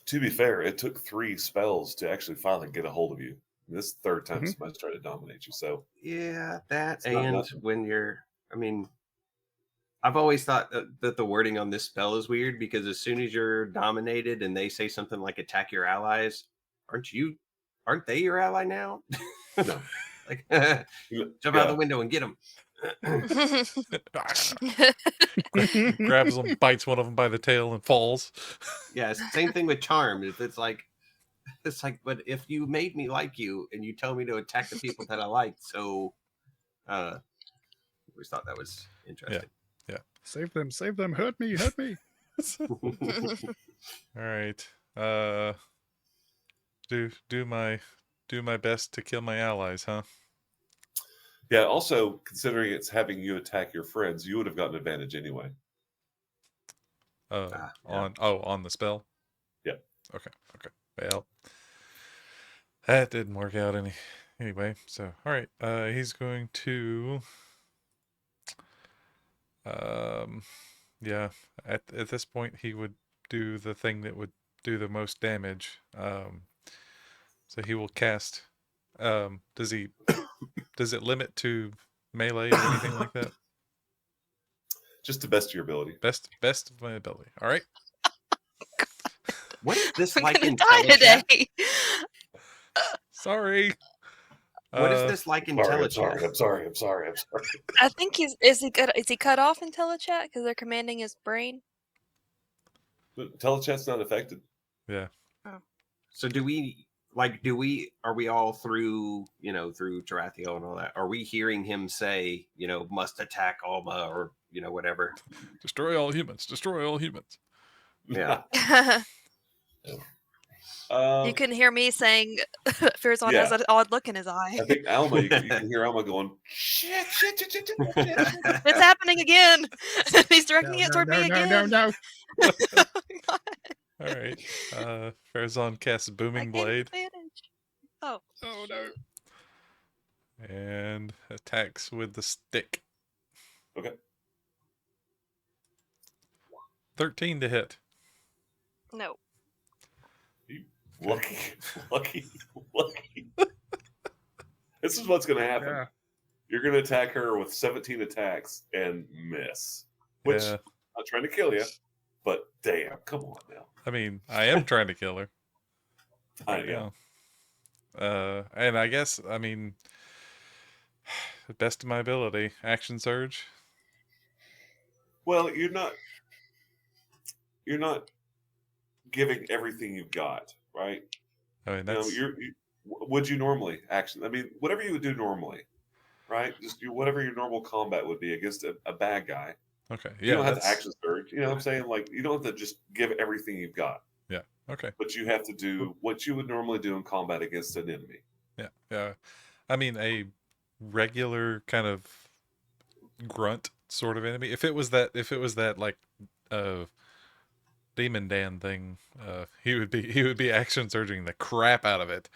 To be fair, it took 3 spells to actually finally get a hold of you. This is the third time Mhm. somebody's tried to dominate you. So Yeah, that It's not and nothing. when you're, I mean, I've always thought that the wording on this spell is weird because as soon as you're dominated and they say something like attack your allies, aren't they your ally now? no. Like, You- jump out yeah. the window and get them. Grabs them, bites one of them by the tail, and falls. Yeah, it's the same thing with charm. If it's like, but if you made me like you and you tell me to attack the people that I like, so I always thought that was interesting. Save them, hurt me, hurt me. All right. Do my best to kill my allies, huh? Yeah. Also, considering it's having you attack your friends, you would have gotten advantage anyway. Yeah. On the spell. Yeah. Okay. Well, that didn't work out anyway. So all right. He's going to. Yeah. At this point, he would do the thing that would do the most damage. So he will cast. Does it limit to melee or anything like that? Just to best of your ability. Best of my ability. All right. What is this I'm like gonna in die Telechat? today. Sorry. What is this like in I'm Telechat? sorry. I think is he cut off in telechat because they're commanding his brain? But Telechat's not affected. Yeah. So are we all through Tarathiel and all that? Are we hearing him say, must attack Alma or, whatever? Destroy all humans. Destroy all humans. Yeah. You can hear me saying Farazan has an odd look in his eye. I think Alma, you can hear Alma going, shit. It's happening again. He's directing it toward me again. No. Oh my God. All right. Farazan casts I Booming gained Blade advantage. Oh. Oh no. and attacks with the stick. Okay. 13 to hit. No. Lucky. This is what's going to happen. Yeah. You're going to attack her with 17 attacks and miss. Which, Yeah. I'm not trying to kill you, but damn, come on now. I mean, I am trying to kill her. I right know. now. And I guess, I mean, best of my ability, action surge. Well, you're not giving everything you've got, right? I mean, that's Would you normally action? I mean, whatever you would do normally, right? Just whatever your normal combat would be against a bad guy. okay. You Yeah, don't have to that's action surge. You know what I'm saying? Like, you don't have to just give everything you've got, okay. but you have to do what you would normally do in combat against an enemy. Yeah. I mean, a regular kind of grunt sort of enemy. If it was that like Demon Dan thing, he would be action surging the crap out of it.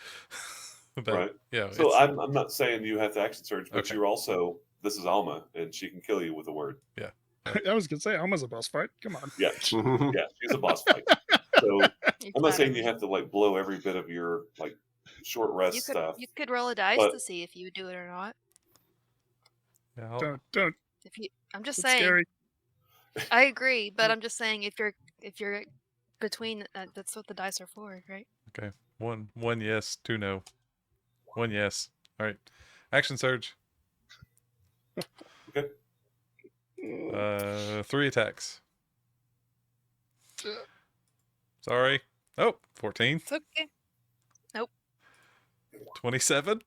But, Right. Yeah. So I'm not saying you have to action surge, but Okay. you're also, this is Alma, and she can kill you with a word. I was gonna say Alma's a boss fight. Come on. Yeah, yeah, she's a boss fight. So I'm not saying you have to like blow every bit of your like short rest stuff. You could roll a dice but- to see if you would do it or not. Yeah, I'll- Don't. I'm just It's saying. scary. I agree, but I'm just saying if you're between, that's what the dice are for, right? one yes, 2 no. 1 yes. All right. Action surge. Okay. 3 attacks. Sorry. Oh, 14. It's okay. 27.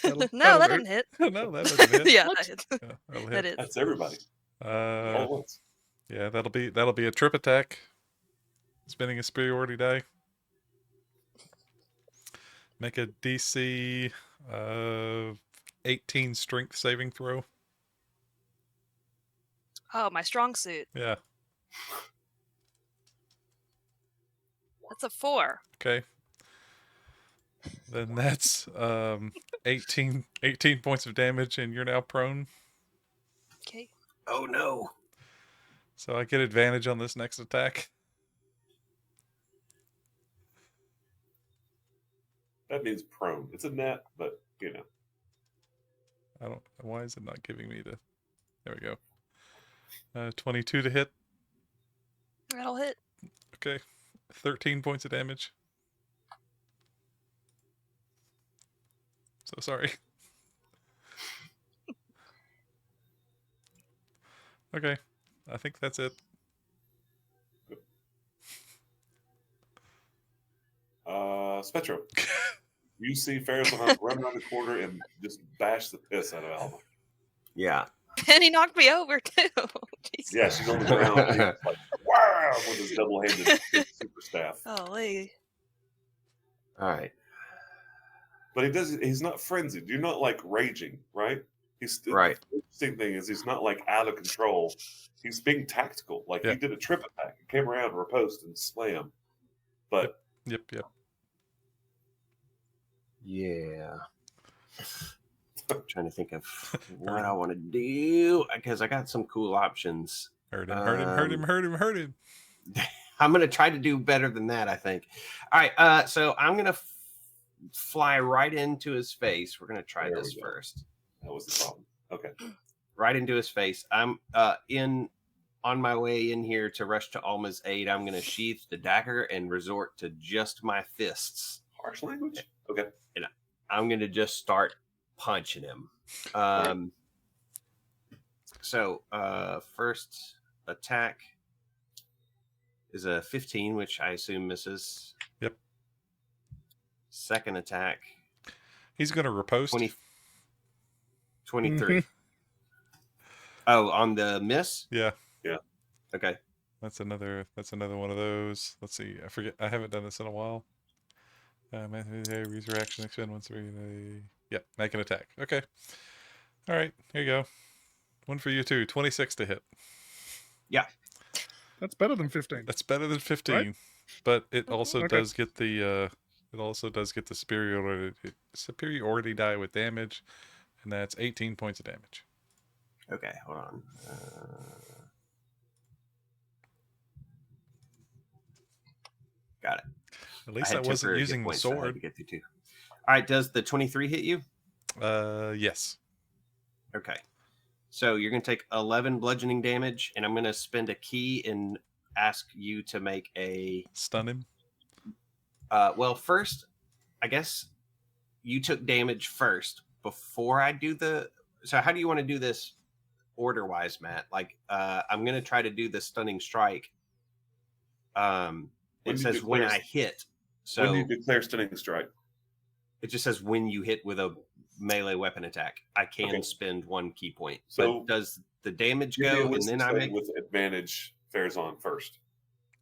That'll No, do. that didn't hit. No, that doesn't hit. Yeah, that hit. Yeah, that'll That hit. is. That's everybody all at once. Yeah, that'll be a trip attack. Spinning a superiority die. Make a DC 18 strength saving throw. Oh, my strong suit. Yeah. That's a 4. Okay. Then that's 18 points of damage, and you're now prone. Okay. Oh no. So I get advantage on this next attack. That means prone. It's a net, but you know. I don't. Why is it not giving me the? There we go. 22 to hit. That'll hit. Okay. 13 points of damage. So sorry. Okay. I think that's it. Spectro. You see Farazan run around the corner and just bash the piss out of Alma. Yeah. And he knocked me over too. Jeez. Yeah, she's on the ground. And he's like, wow, with his double-handed super staff. Golly. All right. But he's not frenzied. You're not like raging, right? Right. The interesting thing is he's not like out of control. He's being tactical. Like Yeah. he did a trip attack. He came around, riposte, and slam. But Yep. Yeah. I'm trying to think of what I want to do because I got some cool options. Hurt him. I'm going to try to do better than that, I think. All right. So I'm going to fly right into his face. We're going to try There this we go. first. that was the problem. Okay. Right into his face. I'm on my way in here to rush to Alma's aid. I'm going to sheath the dagger and resort to just my fists. Harsh language? Okay. I'm going to just start punching him. So first attack is a 15, which I assume misses. Yep. Second attack, He's gonna riposte. 23. Oh, on the miss? Yeah. Okay. That's another one of those. Let's see. I forget. I haven't done this in a while. Resurrection expend once Yep, make an attack. Okay. All right, here you go. One for you too. 26 to hit. That's better than 15. That's better than 15, but it also Okay. does get the superiority die with damage, and that's 18 points of damage. Okay, hold on. Got it. At least I I had wasn't temporary hit using the points that I had sword. to get through too. All right, does the 23 hit you? Yes. Okay. So you're going to take 11 bludgeoning damage, and I'm going to spend a key and ask you to make a... Stun him. well, first, I guess you took damage first before I do the... So how do you want to do this order-wise, Matt? Like, I'm going to try to do the stunning strike. When It you says when declare- I hit. So when you declare stunning strike. it just says when you hit with a melee weapon attack. I can Okay. spend 1 key point. So- but does the damage Give me a go and wisdom then I saving make... with advantage Farazan first.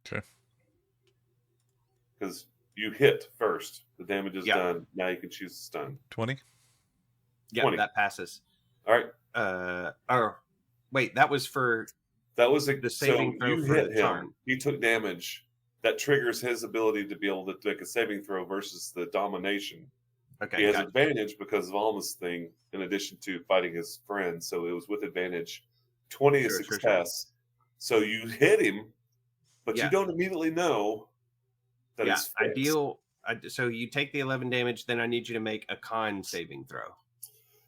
Okay. Because you hit first. The damage is Yeah. done. Now you can choose to stun. 20. Yeah, 20. that passes. All right. Or wait, that was for... That was The saving throw you for hit the him. charm. He took damage. That triggers his ability to be able to make a saving throw versus the domination. Okay, He has got it. advantage because of Alma's thing, in addition to fighting his friend. So it was with advantage. 20 is Sure, sure, success. So you hit him, but Yeah. you don't immediately know that Yeah, he's I fixed. deal... so you take the 11 damage, then I need you to make a con saving throw.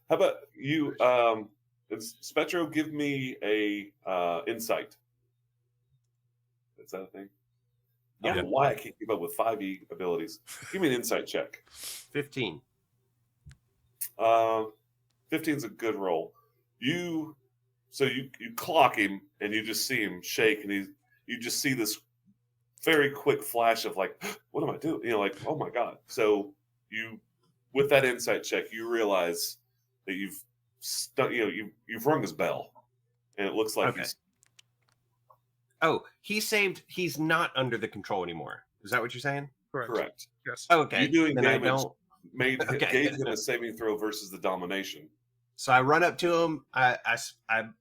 How about you, Spectro, give me a insight. Is that a thing? I don't Yeah. know why I can't keep up with 5e abilities. Give me an insight check. 15. 15 is a good roll. You clock him and you just see him shake, and you just see this very quick flash of like, what am I doing? You know, like, oh my god. So you, with that insight check, you realize that you've rung his bell, and it looks like Okay. he's Oh, he saved... He's not under the control anymore. Is that what you're saying? correct. Yes. Okay. You're doing then I damage. don't... Made Okay. gave him a saving throw versus the domination. So I run up to him. I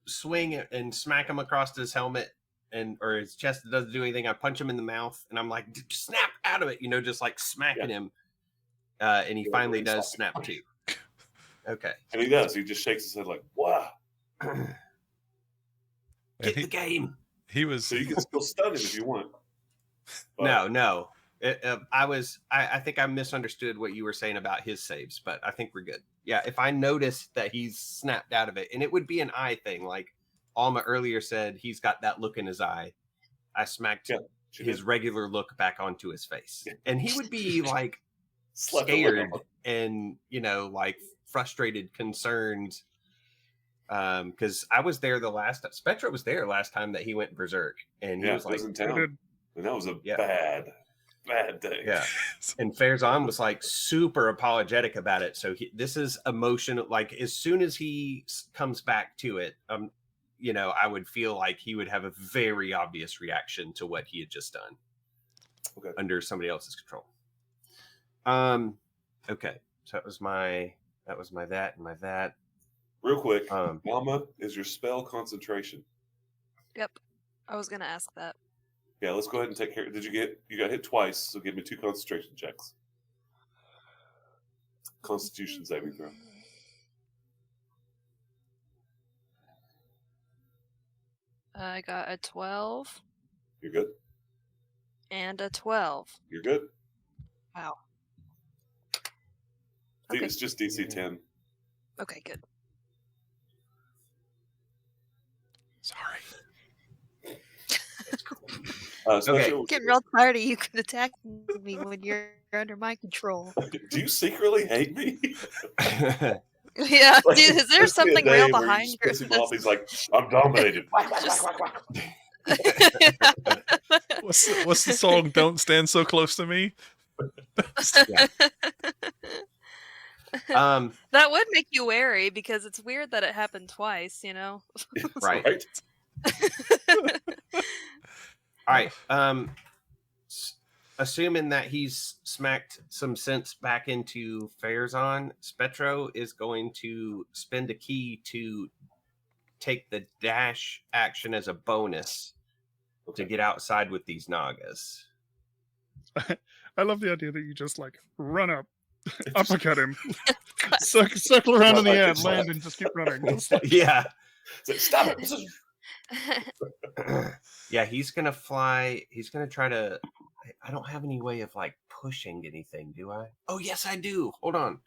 swing and smack him across his helmet or his chest. It doesn't do anything. I punch him in the mouth, and I'm like, snap out of it, just like smacking him. And he finally does snap too. Okay. And he does. He just shakes his head like, wow. Get the game. He was. So you can still stun him if you want. But No. I think I misunderstood what you were saying about his saves, but I think we're good. Yeah, if I notice that he's snapped out of it, and it would be an eye thing, like Alma earlier said, he's got that look in his eye. I smacked his regular look back onto his face, and he would be like scared and like frustrated, concerned. Because I was there Spectra was there last time that he went berserk, and he was like in town. And that was a bad day. Yeah. And Farazan was like super apologetic about it. So this is emotional. Like as soon as he comes back to it, I would feel like he would have a very obvious reaction to what he had just done. Okay. Under somebody else's control. Okay. So that was my that and my that. Real quick, Alma, is your spell concentration? Yep. I was gonna ask that. Yeah, let's go ahead and take care. You got hit twice, so give me 2 concentration checks. Constitution saving throw. I got a 12 You're good. and a 12. You're good. Wow. I think Okay. it's just DC 10. Okay, good. Sorry. Spectra, I'm getting real tired of you attacking me when you're under my control. do you secretly hate me? Yeah, Like, dude, is there there's been a something day real where behind you your piss him off, he's like, I'm dominated. What's the song? Don't stand so close to me. That would make you wary because it's weird that it happened twice, Right. All right. Assuming that he's smacked some sense back into Farazan, Spetro is going to spend a key to take the dash action as a bonus to get outside with these Nagas. I love the idea that you just like run up, uppercut him, circle around in the air, land, and just keep running. Just like, Yeah. Stop it. Yeah, he's gonna fly. He's gonna try to. I don't have any way of like pushing anything, do I? Oh yes, I do. Hold on.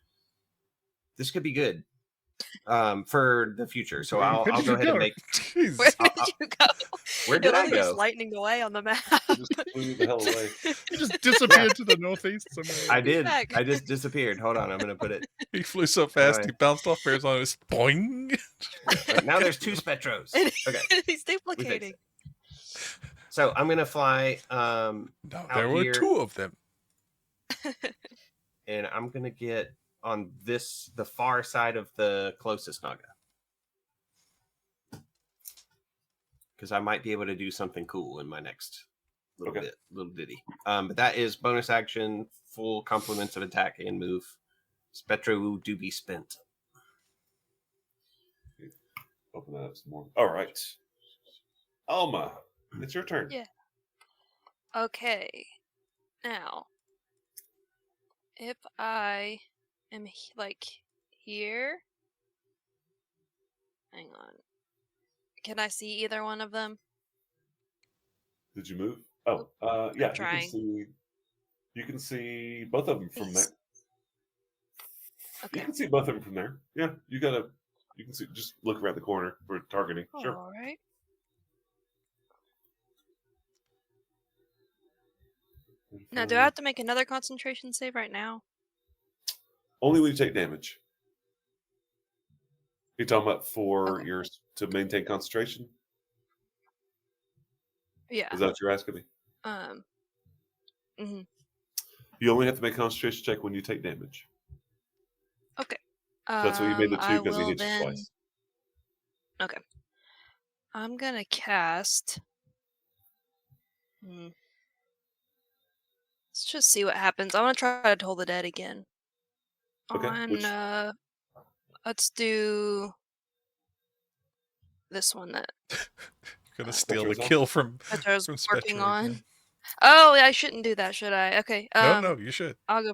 This could be good for the future. So I'll go ahead and make. Jeez. Where did you go? Where did I It was go? lightning away on the map. Just flew the hell away. you just disappeared to the northeast somewhere. I did. Back. I just disappeared. Hold on. I'm gonna put it. He flew so fast, Alright. he bounced off Farazan and was boing. Right, now there's 2 Spetros. Okay. He's duplicating. So I'm gonna fly. No, Out there were here. 2 of them. And I'm gonna get on the far side of the closest Naga. Because I might be able to do something cool in my next little ditty. But that is bonus action, full complements of attack and move. Spetro do be spent. Open that up some more. All right. Alma, it's your turn. Yeah. Okay. Now, if I am like here, hang on. Can I see either one of them? Did you move? Oh, yeah. trying. You can see both of them from there. Yes. You Okay. can see both of them from there. Yeah, you can see. Just look around the corner for targeting. Sure. All right. Now, do I have to make another concentration save right now? Only when you take damage. You're talking about for Okay. yours to maintain concentration? Yeah. Is that what you're asking me? Mhm. You only have to make a concentration check when you take damage. Okay. That's why you made the 2 I because he will hit you then. twice. Okay. I'm gonna cast. Let's just see what happens. I want to try to Toll the Dead again. Okay, On which- Let's do this one that You're gonna Uh, steal the Petro's on? kill from Petro's from working Spectre on. again. Oh, I shouldn't do that, should I? Okay. No, you should. I'll go.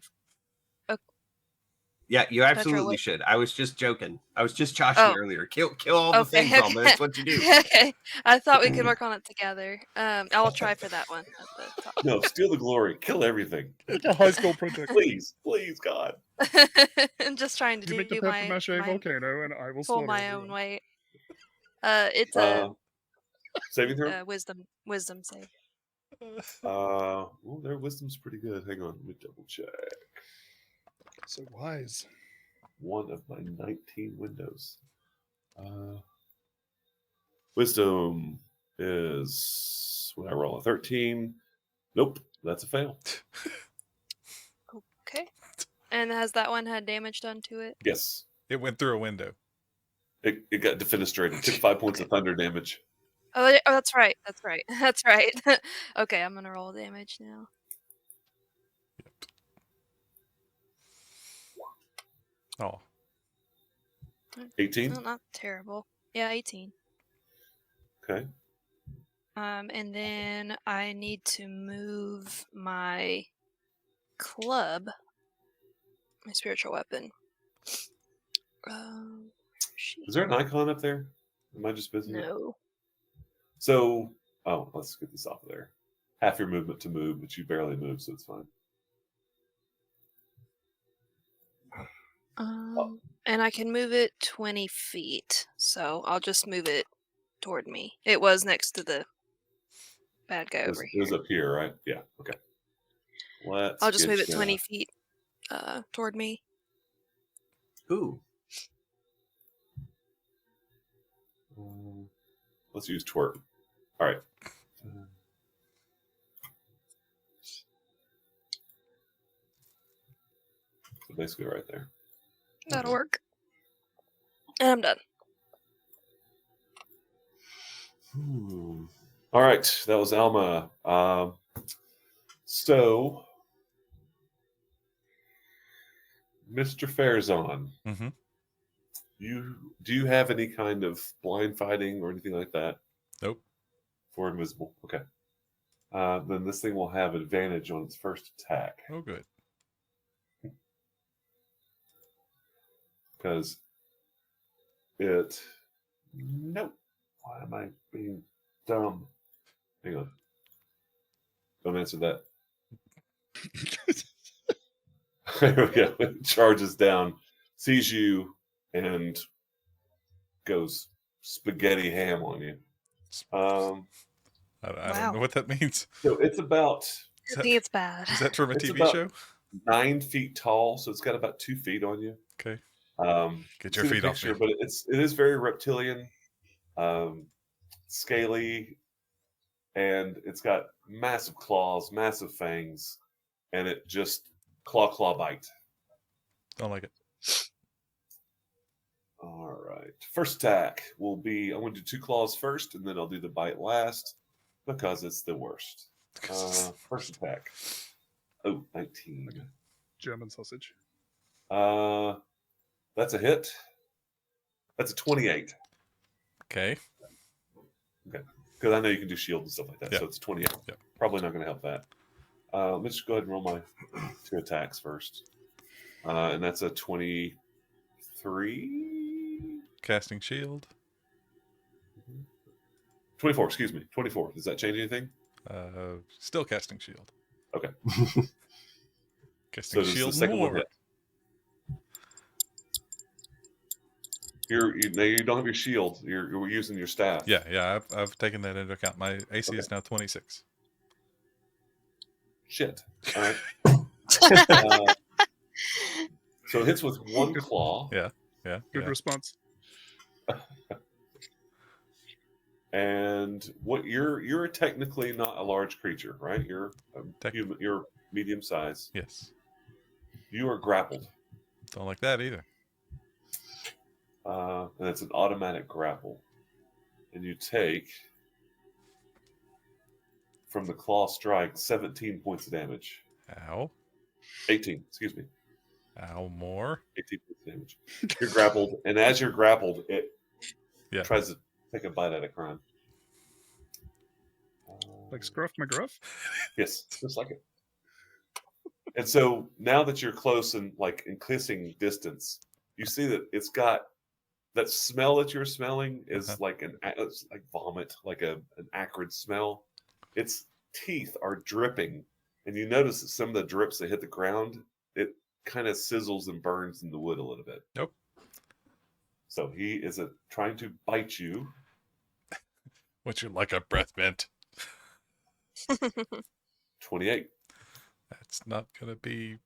Yeah, you Petro, absolutely what? should. I was just joking. I was just joshing Oh, earlier. Kill all the okay. things, Alma. That's what you do. Okay. I thought we could work on it together. I'll try for that one at the top. No, steal the glory. Kill everything. Like a high school project. Please, please, God. I'm just trying to You make the do paper my, mache my volcano, and I will pull slaughter my everyone. own weight. It's a Saving throw. wisdom save. Well, their wisdom's pretty good. Hang on, let me double check. So wise. One of my 19 windows. Wisdom is when I roll a 13. Nope, that's a fail. Okay. And has that one had damage done to it? Yes, It went through a window. it got defenestrated. Took 5 points of thunder damage. Oh, that's right. That's right. That's right. Okay, I'm gonna roll damage now. Oh, 18. Oh, not terrible. Yeah, 18. Okay. And then I need to move my club, my spiritual weapon. Is there an icon up there? Am I just busy? No. So, let's get this off of there. Half your movement to move, but you barely move, so it's fine. And I can move it 20 feet, so I'll just move it toward me. It was next to the bad guy over It here. was up here, right? Yeah. Okay. I'll just get move it ya. 20 feet toward me. Ooh. Let's use twerp. All right. So basically, right there. That'll work. And I'm done. All right, that was Alma. So, Mr. Fairzon, mm-hmm. do you have any kind of blind fighting or anything like that? Nope. For invisible, okay. Then this thing will have advantage on its first attack Oh, good. because it. Nope. Why am I being dumb? Hang on. Don't answer that. There we go. It charges down, sees you, and goes spaghetti ham on you. I Wow. don't know what that means. So it's about I think it's bad. Is that from a It's TV about- show? 9 feet tall, so it's got about 2 feet on you. Okay. Get See your the feet off picture, me. but it is very reptilian, scaly, and it's got massive claws, massive fangs, and it just claw bite. Don't like it. All right. First attack will be I'm going to do 2 claws first, and then I'll do the bite last because it's the worst. First attack. Oh, 19. German sausage. That's a hit. That's a 28. Okay. Because I know you can do shield and stuff like that. Yeah. So it's 28. Yeah. Probably not going to help that. Let's just go ahead and roll my 2 attacks first. And that's a 23. Casting shield. 24, excuse me. 24. Does that change anything? Still casting shield. Okay. Casting So does the shield second one more. hit? You don't have your shield. You're using your staff. Yeah. I've taken that into account. My AC Okay. is now 26. Shit. All right. So it hits with 1 claw. Yeah. Good response. And what you're technically not a large creature, right? You're Technically. you're medium size. Yes. You are grappled, Don't like that either. and it's an automatic grapple. And you take from the claw strike 17 points of damage. Ow. 18, excuse me. Ow, more. 18 points of damage. You're grappled, and as you're grappled, it Yeah. tries to take a bite out of Crime. Like Scruff McGruff? Yes, just like it. And so now that you're close and like in kissing distance, you see that it's got that smell that you're smelling is Uh-huh. like it's like vomit, like an acrid smell. Its teeth are dripping, and you notice that some of the drips that hit the ground, it kind of sizzles and burns in the wood a little bit. Nope. So he is trying to bite you. Would you like a breath mint? 28. That's not gonna be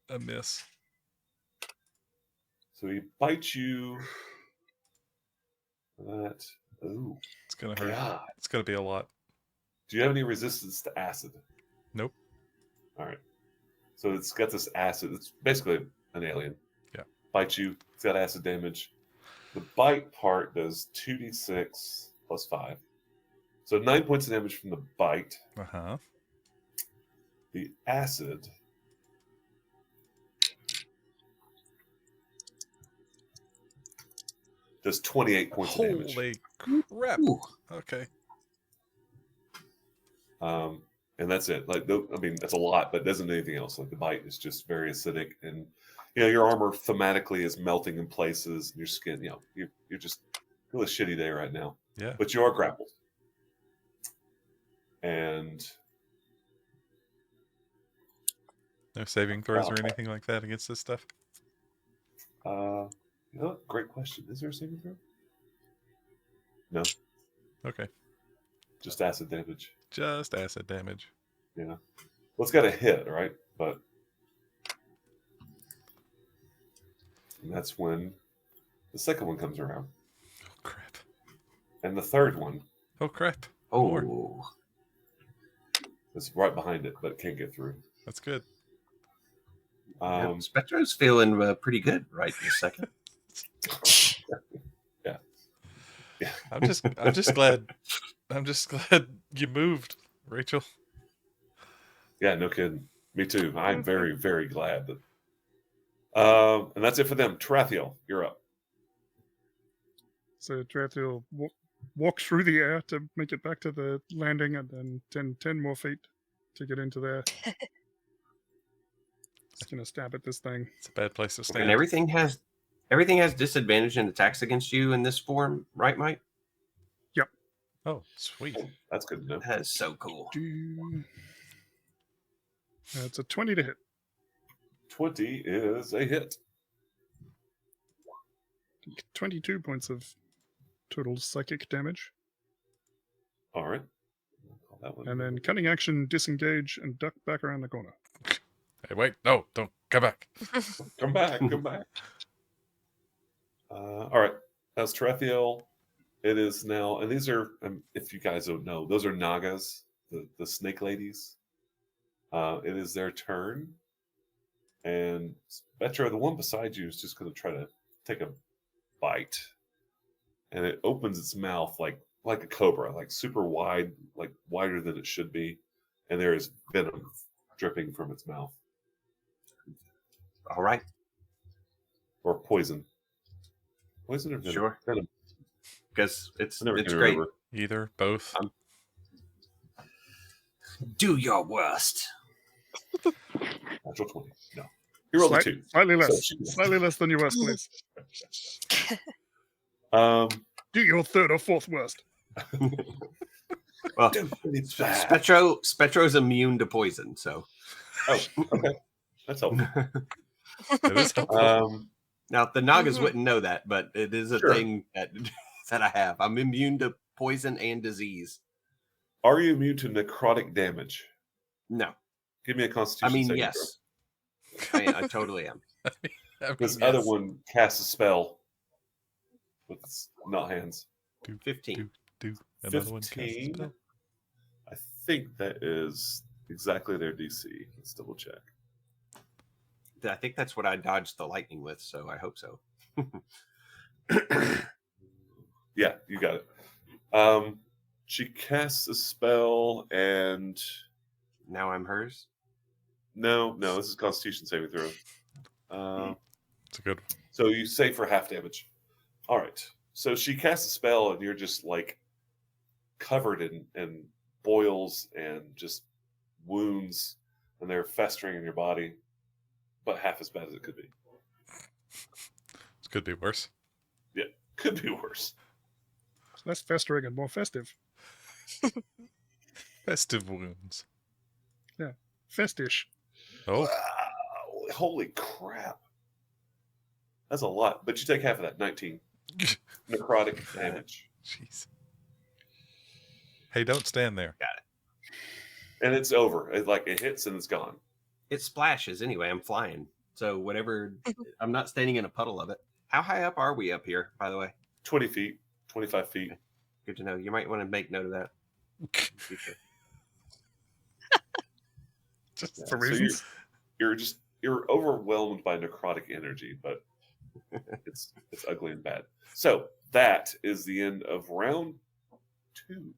a miss. So he bites you. That. Oh, It's gonna hurt. God. It's gonna be a lot. Do you have any resistance to acid? Nope. All right. So it's got this acid. It's basically an alien. Yeah. Bites you. It's got acid damage. The bite part does 2d6 plus 5. So 9 points of damage from the bite. Uh-huh. The acid does 28 points of damage. Holy crap. Ooh. Okay. And that's it. Like, I mean, that's a lot, but it doesn't do anything else. Like the bite is just very acidic, and your armor thematically is melting in places. And your skin, you're just feel a shitty day right now. Yeah. But you are grappled, and No saving throws or Wow. anything like that against this stuff? Great question. Is there a saving throw? No, Okay. just acid damage. Just acid damage. Yeah. Well, it's got a hit, right? But and that's when the second one comes around, Oh crap. and the third one Oh crap. Oh, is right behind it, but it can't get through. That's good. Spectro's feeling pretty good right this second. Yeah. I'm just glad you moved, Rachel. Yeah, no kidding. Me too. I'm very, very glad that. And that's it for them. Tarathiel, you're up. So Tarathiel walk through the air to make it back to the landing, and then 10 more feet to get into there. Just gonna stab at this thing. It's a bad place to stand. And everything has disadvantage and attacks against you in this form, right, Mike? Oh, sweet. That's good to know. That is so cool. It's a 20 to hit. 20 is a hit. 22 points of total psychic damage. All right. I'll call that one. And then cunning action, disengage, and duck back around the corner. Hey, wait, no, don't come back. Come back. Come back. All right. That's Tarathiel. It is now, and these are, if you guys don't know, those are Nagas, the snake ladies. It is their turn. And Spectro, the one beside you, is just going to try to take a bite. And it opens its mouth like a cobra, like super wide, like wider than it should be. And there is venom dripping from its mouth. All right. Or poison. Poison or venom? Sure. Venom. Because it's I never can great. remember. Either, both. Do your worst. Natural 20. No. He rolled a 2. Slightly less. So- Slightly less than your worst, please. Um, Do your third or fourth worst. Well, it's bad. Spectro's immune to poison, so Oh, okay. That's helpful. It is helpful. now the Nagas Mhm. wouldn't know that, but it is a Sure. thing that that I have. I'm immune to poison and disease. Are you immune to necrotic damage? No, Give me a constitution I mean saving yes, I totally am. I mean, This other yes. one casts a spell with its not hands. 15. Do another one cast a 15. spell. I think that is exactly their DC. Let's double check. I think that's what I dodged the lightning with, so I hope so. Yeah, you got it. She casts a spell, and Now I'm hers. no, this is Constitution saving throw. It's a good one. So you save for half damage. All right. So she casts a spell, and you're just like covered in boils and just wounds, and they're festering in your body, but half as bad as it could be. It could be worse. Could be worse. Less festering and more festive. Festive wounds. Festish. Oh, Wow, holy crap. That's a lot. But you take half of that, 19 necrotic damage. jeez. Hey, don't stand there. And it's over. It hits and it's gone. It splashes anyway. I'm flying. So whatever, I'm not standing in a puddle of it. How high up are we up here, by the way? 20 feet, 25 feet. Good to know. You might want to make note of that. in the future. Just For So reasons. you're overwhelmed by necrotic energy, but it's ugly and bad. So that is the end of round 2.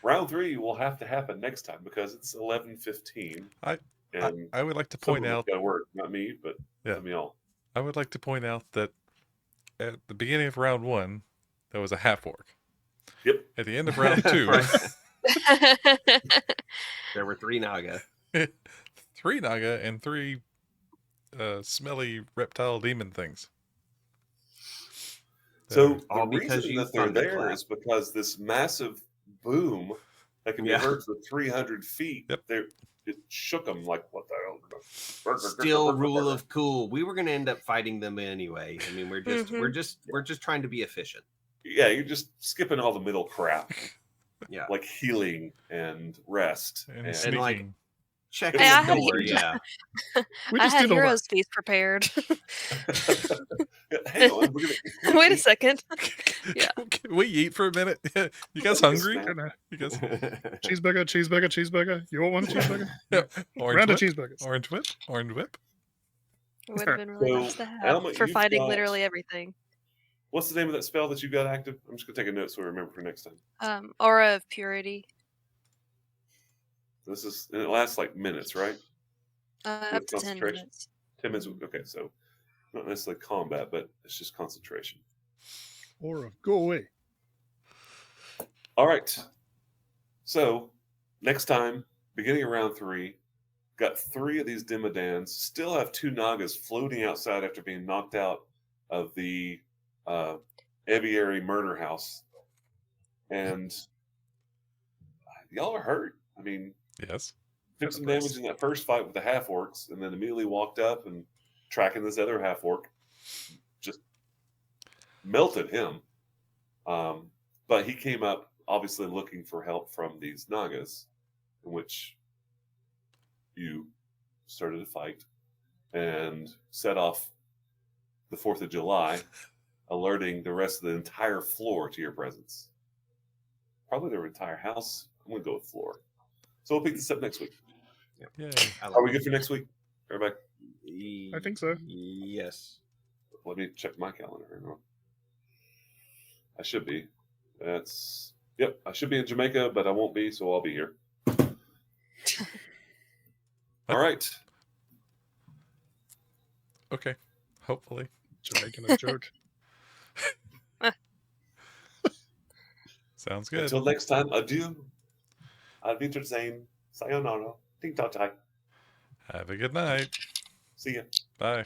Round 3 will have to happen next time because it's 11:15. And I would like to some point of it's out. gotta work, not me, but Yeah. let me all. I would like to point out that at the beginning of round 1, there was a half orc. Yep. At the end of round 2, Right. There were 3 Naga. 3 Naga and 3 smelly reptile demon things. So All the because reason you that they're there thunderclap. is because this massive boom that can be Yeah. heard for 300 feet. Yep. It shook them like, what the hell? Still rule of cool. We were going to end up fighting them anyway. I mean, we're Mhm. just trying to be efficient. Yeah, you're just skipping all the middle crap, Yeah. like healing and rest. And And, sneaking. like- Check Hey, I the had door. you- Yeah. We I just had did all heroes that. feast prepared. hang on, we're gonna Wait a second. Yeah. Can we eat for a minute? You guys Take a hungry? snack. Gonna- You guys Cheeseburger, cheeseburger, cheeseburger. You want one cheeseburger? yeah. Orange Round of whip? cheeseburgers. Orange whip? Orange whip? It would have been really So, nice to have Alma, for you've fighting got- literally everything. What's the name of that spell that you got active? I'm just gonna take a note so I remember for next time. Aura of Purity. This is, and it lasts like minutes, right? Up to 10 concentration? minutes. 10 minutes. Okay, so not necessarily combat, but it's just concentration. Aura, go away. All right. So next time, beginning of round 3, got 3 of these Dimodans. Still have 2 Nagas floating outside after being knocked out of the aviary murder house, and y'all are hurt. I mean, Yes. took some damage in that first fight with the half orcs, and then immediately walked up and tracking this other half orc, just melted him. But he came up obviously looking for help from these Nagas, in which you started a fight and set off the 4th of July, alerting the rest of the entire floor to your presence. Probably their entire house. I'm going to go with floor. So we'll pick this up next week. Yay. Are we good for next week? Everybody, I think so. Yes. let me check my calendar. Hang on. I should be. Yep, I should be in Jamaica, but I won't be, so I'll be here. All right. Okay. Hopefully. Jamaican a joke. Sounds good. Until next time, adieu. Auf Wiedersehen. Sayonara. Ting tai. Have a good night. See ya. Bye.